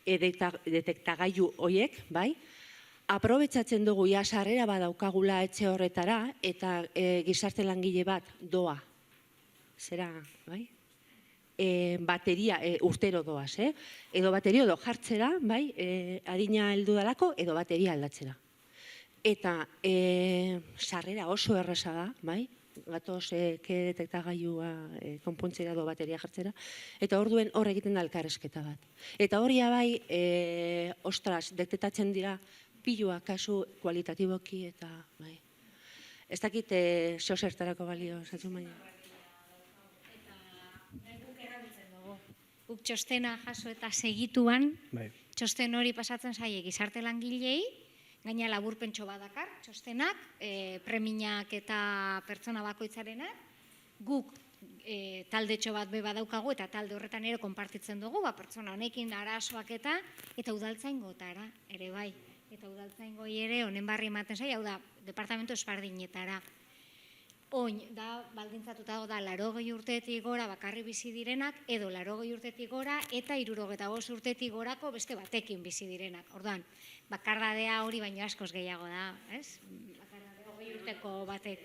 detektagailu hoiek, bai, aprobetxatzen dugu ja sarrera badaukagula etxe horretara, eta gizarte langile bat doa, zera, bai? Bateria, urtero doaz, edo bateria edo jartzera, bai, adina heldu dalako, edo bateria aldatzera. Eta sarrera oso erraza da, bai? Gatoz detektagailua konpontzera edo bateria jartzera, eta orduen hor egiten da elkarrezketa bat. Eta hori bai, ostras, detektatzen dira pilua kasu kualitatiboki eta, bai. Ez dakit zertarako balio, zatzun baina. Guk txostena jaso eta segituan, txosten hori pasatzen zaie gizarte langilei, gaina laburpentxo badakar, txostenak, preminak eta pertsona bakoitzarenak, guk taldetxo bat be badaukagu eta talde horretan ere konpartitzen dugu, pertsona honekin arazoak eta udaltzaingotara ere bai. Eta udaltzaingoi ere honen barri ematen zai, hau da, departamento esbardinetara. Oin, da, baldintzatuta da, 80 urtetik gora bakarri bizi direnak, edo 80 urtetik gora, eta 75 urtetik gorako beste batekin bizi direnak. Orduan, bakardadea hori baino askoz gehiago da, ez? Bakardadea 20 urteko batek,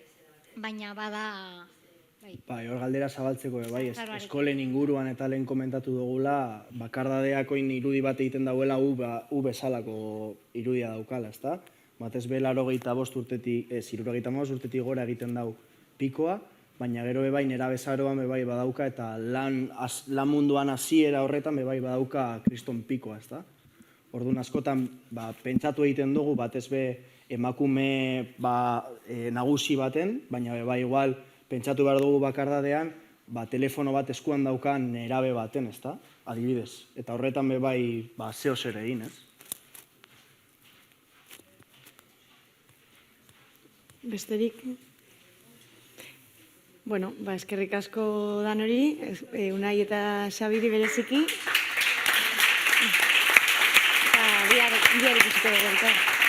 baina bada... Bai, hor galdera zabaltzeko, bai, eskolen inguruan eta lehen komentatu dugula, bakardadeako irudi bat egiten dauela U bezalako irudia daukala, ezta? Batez be 85 urtetik, 75 urtetik gora egiten dau pikoa, baina gero bebai nerabezaroan bebai badauka eta lan munduan hasiera horretan bebai badauka kriston pikoa, ezta? Orduan askotan pentsatu egiten dugu batez be emakume nagusi baten, baina bebai igual pentsatu behar dugu bakardadean telefono bat eskuan daukan nerabe baten, ezta? Adibidez. Eta horretan bebai zeo zer egin, ez? Besterik? Bueno, eskerrik asko danori, Unai eta Xabiri bereziki. Bihar ikusiko dugu.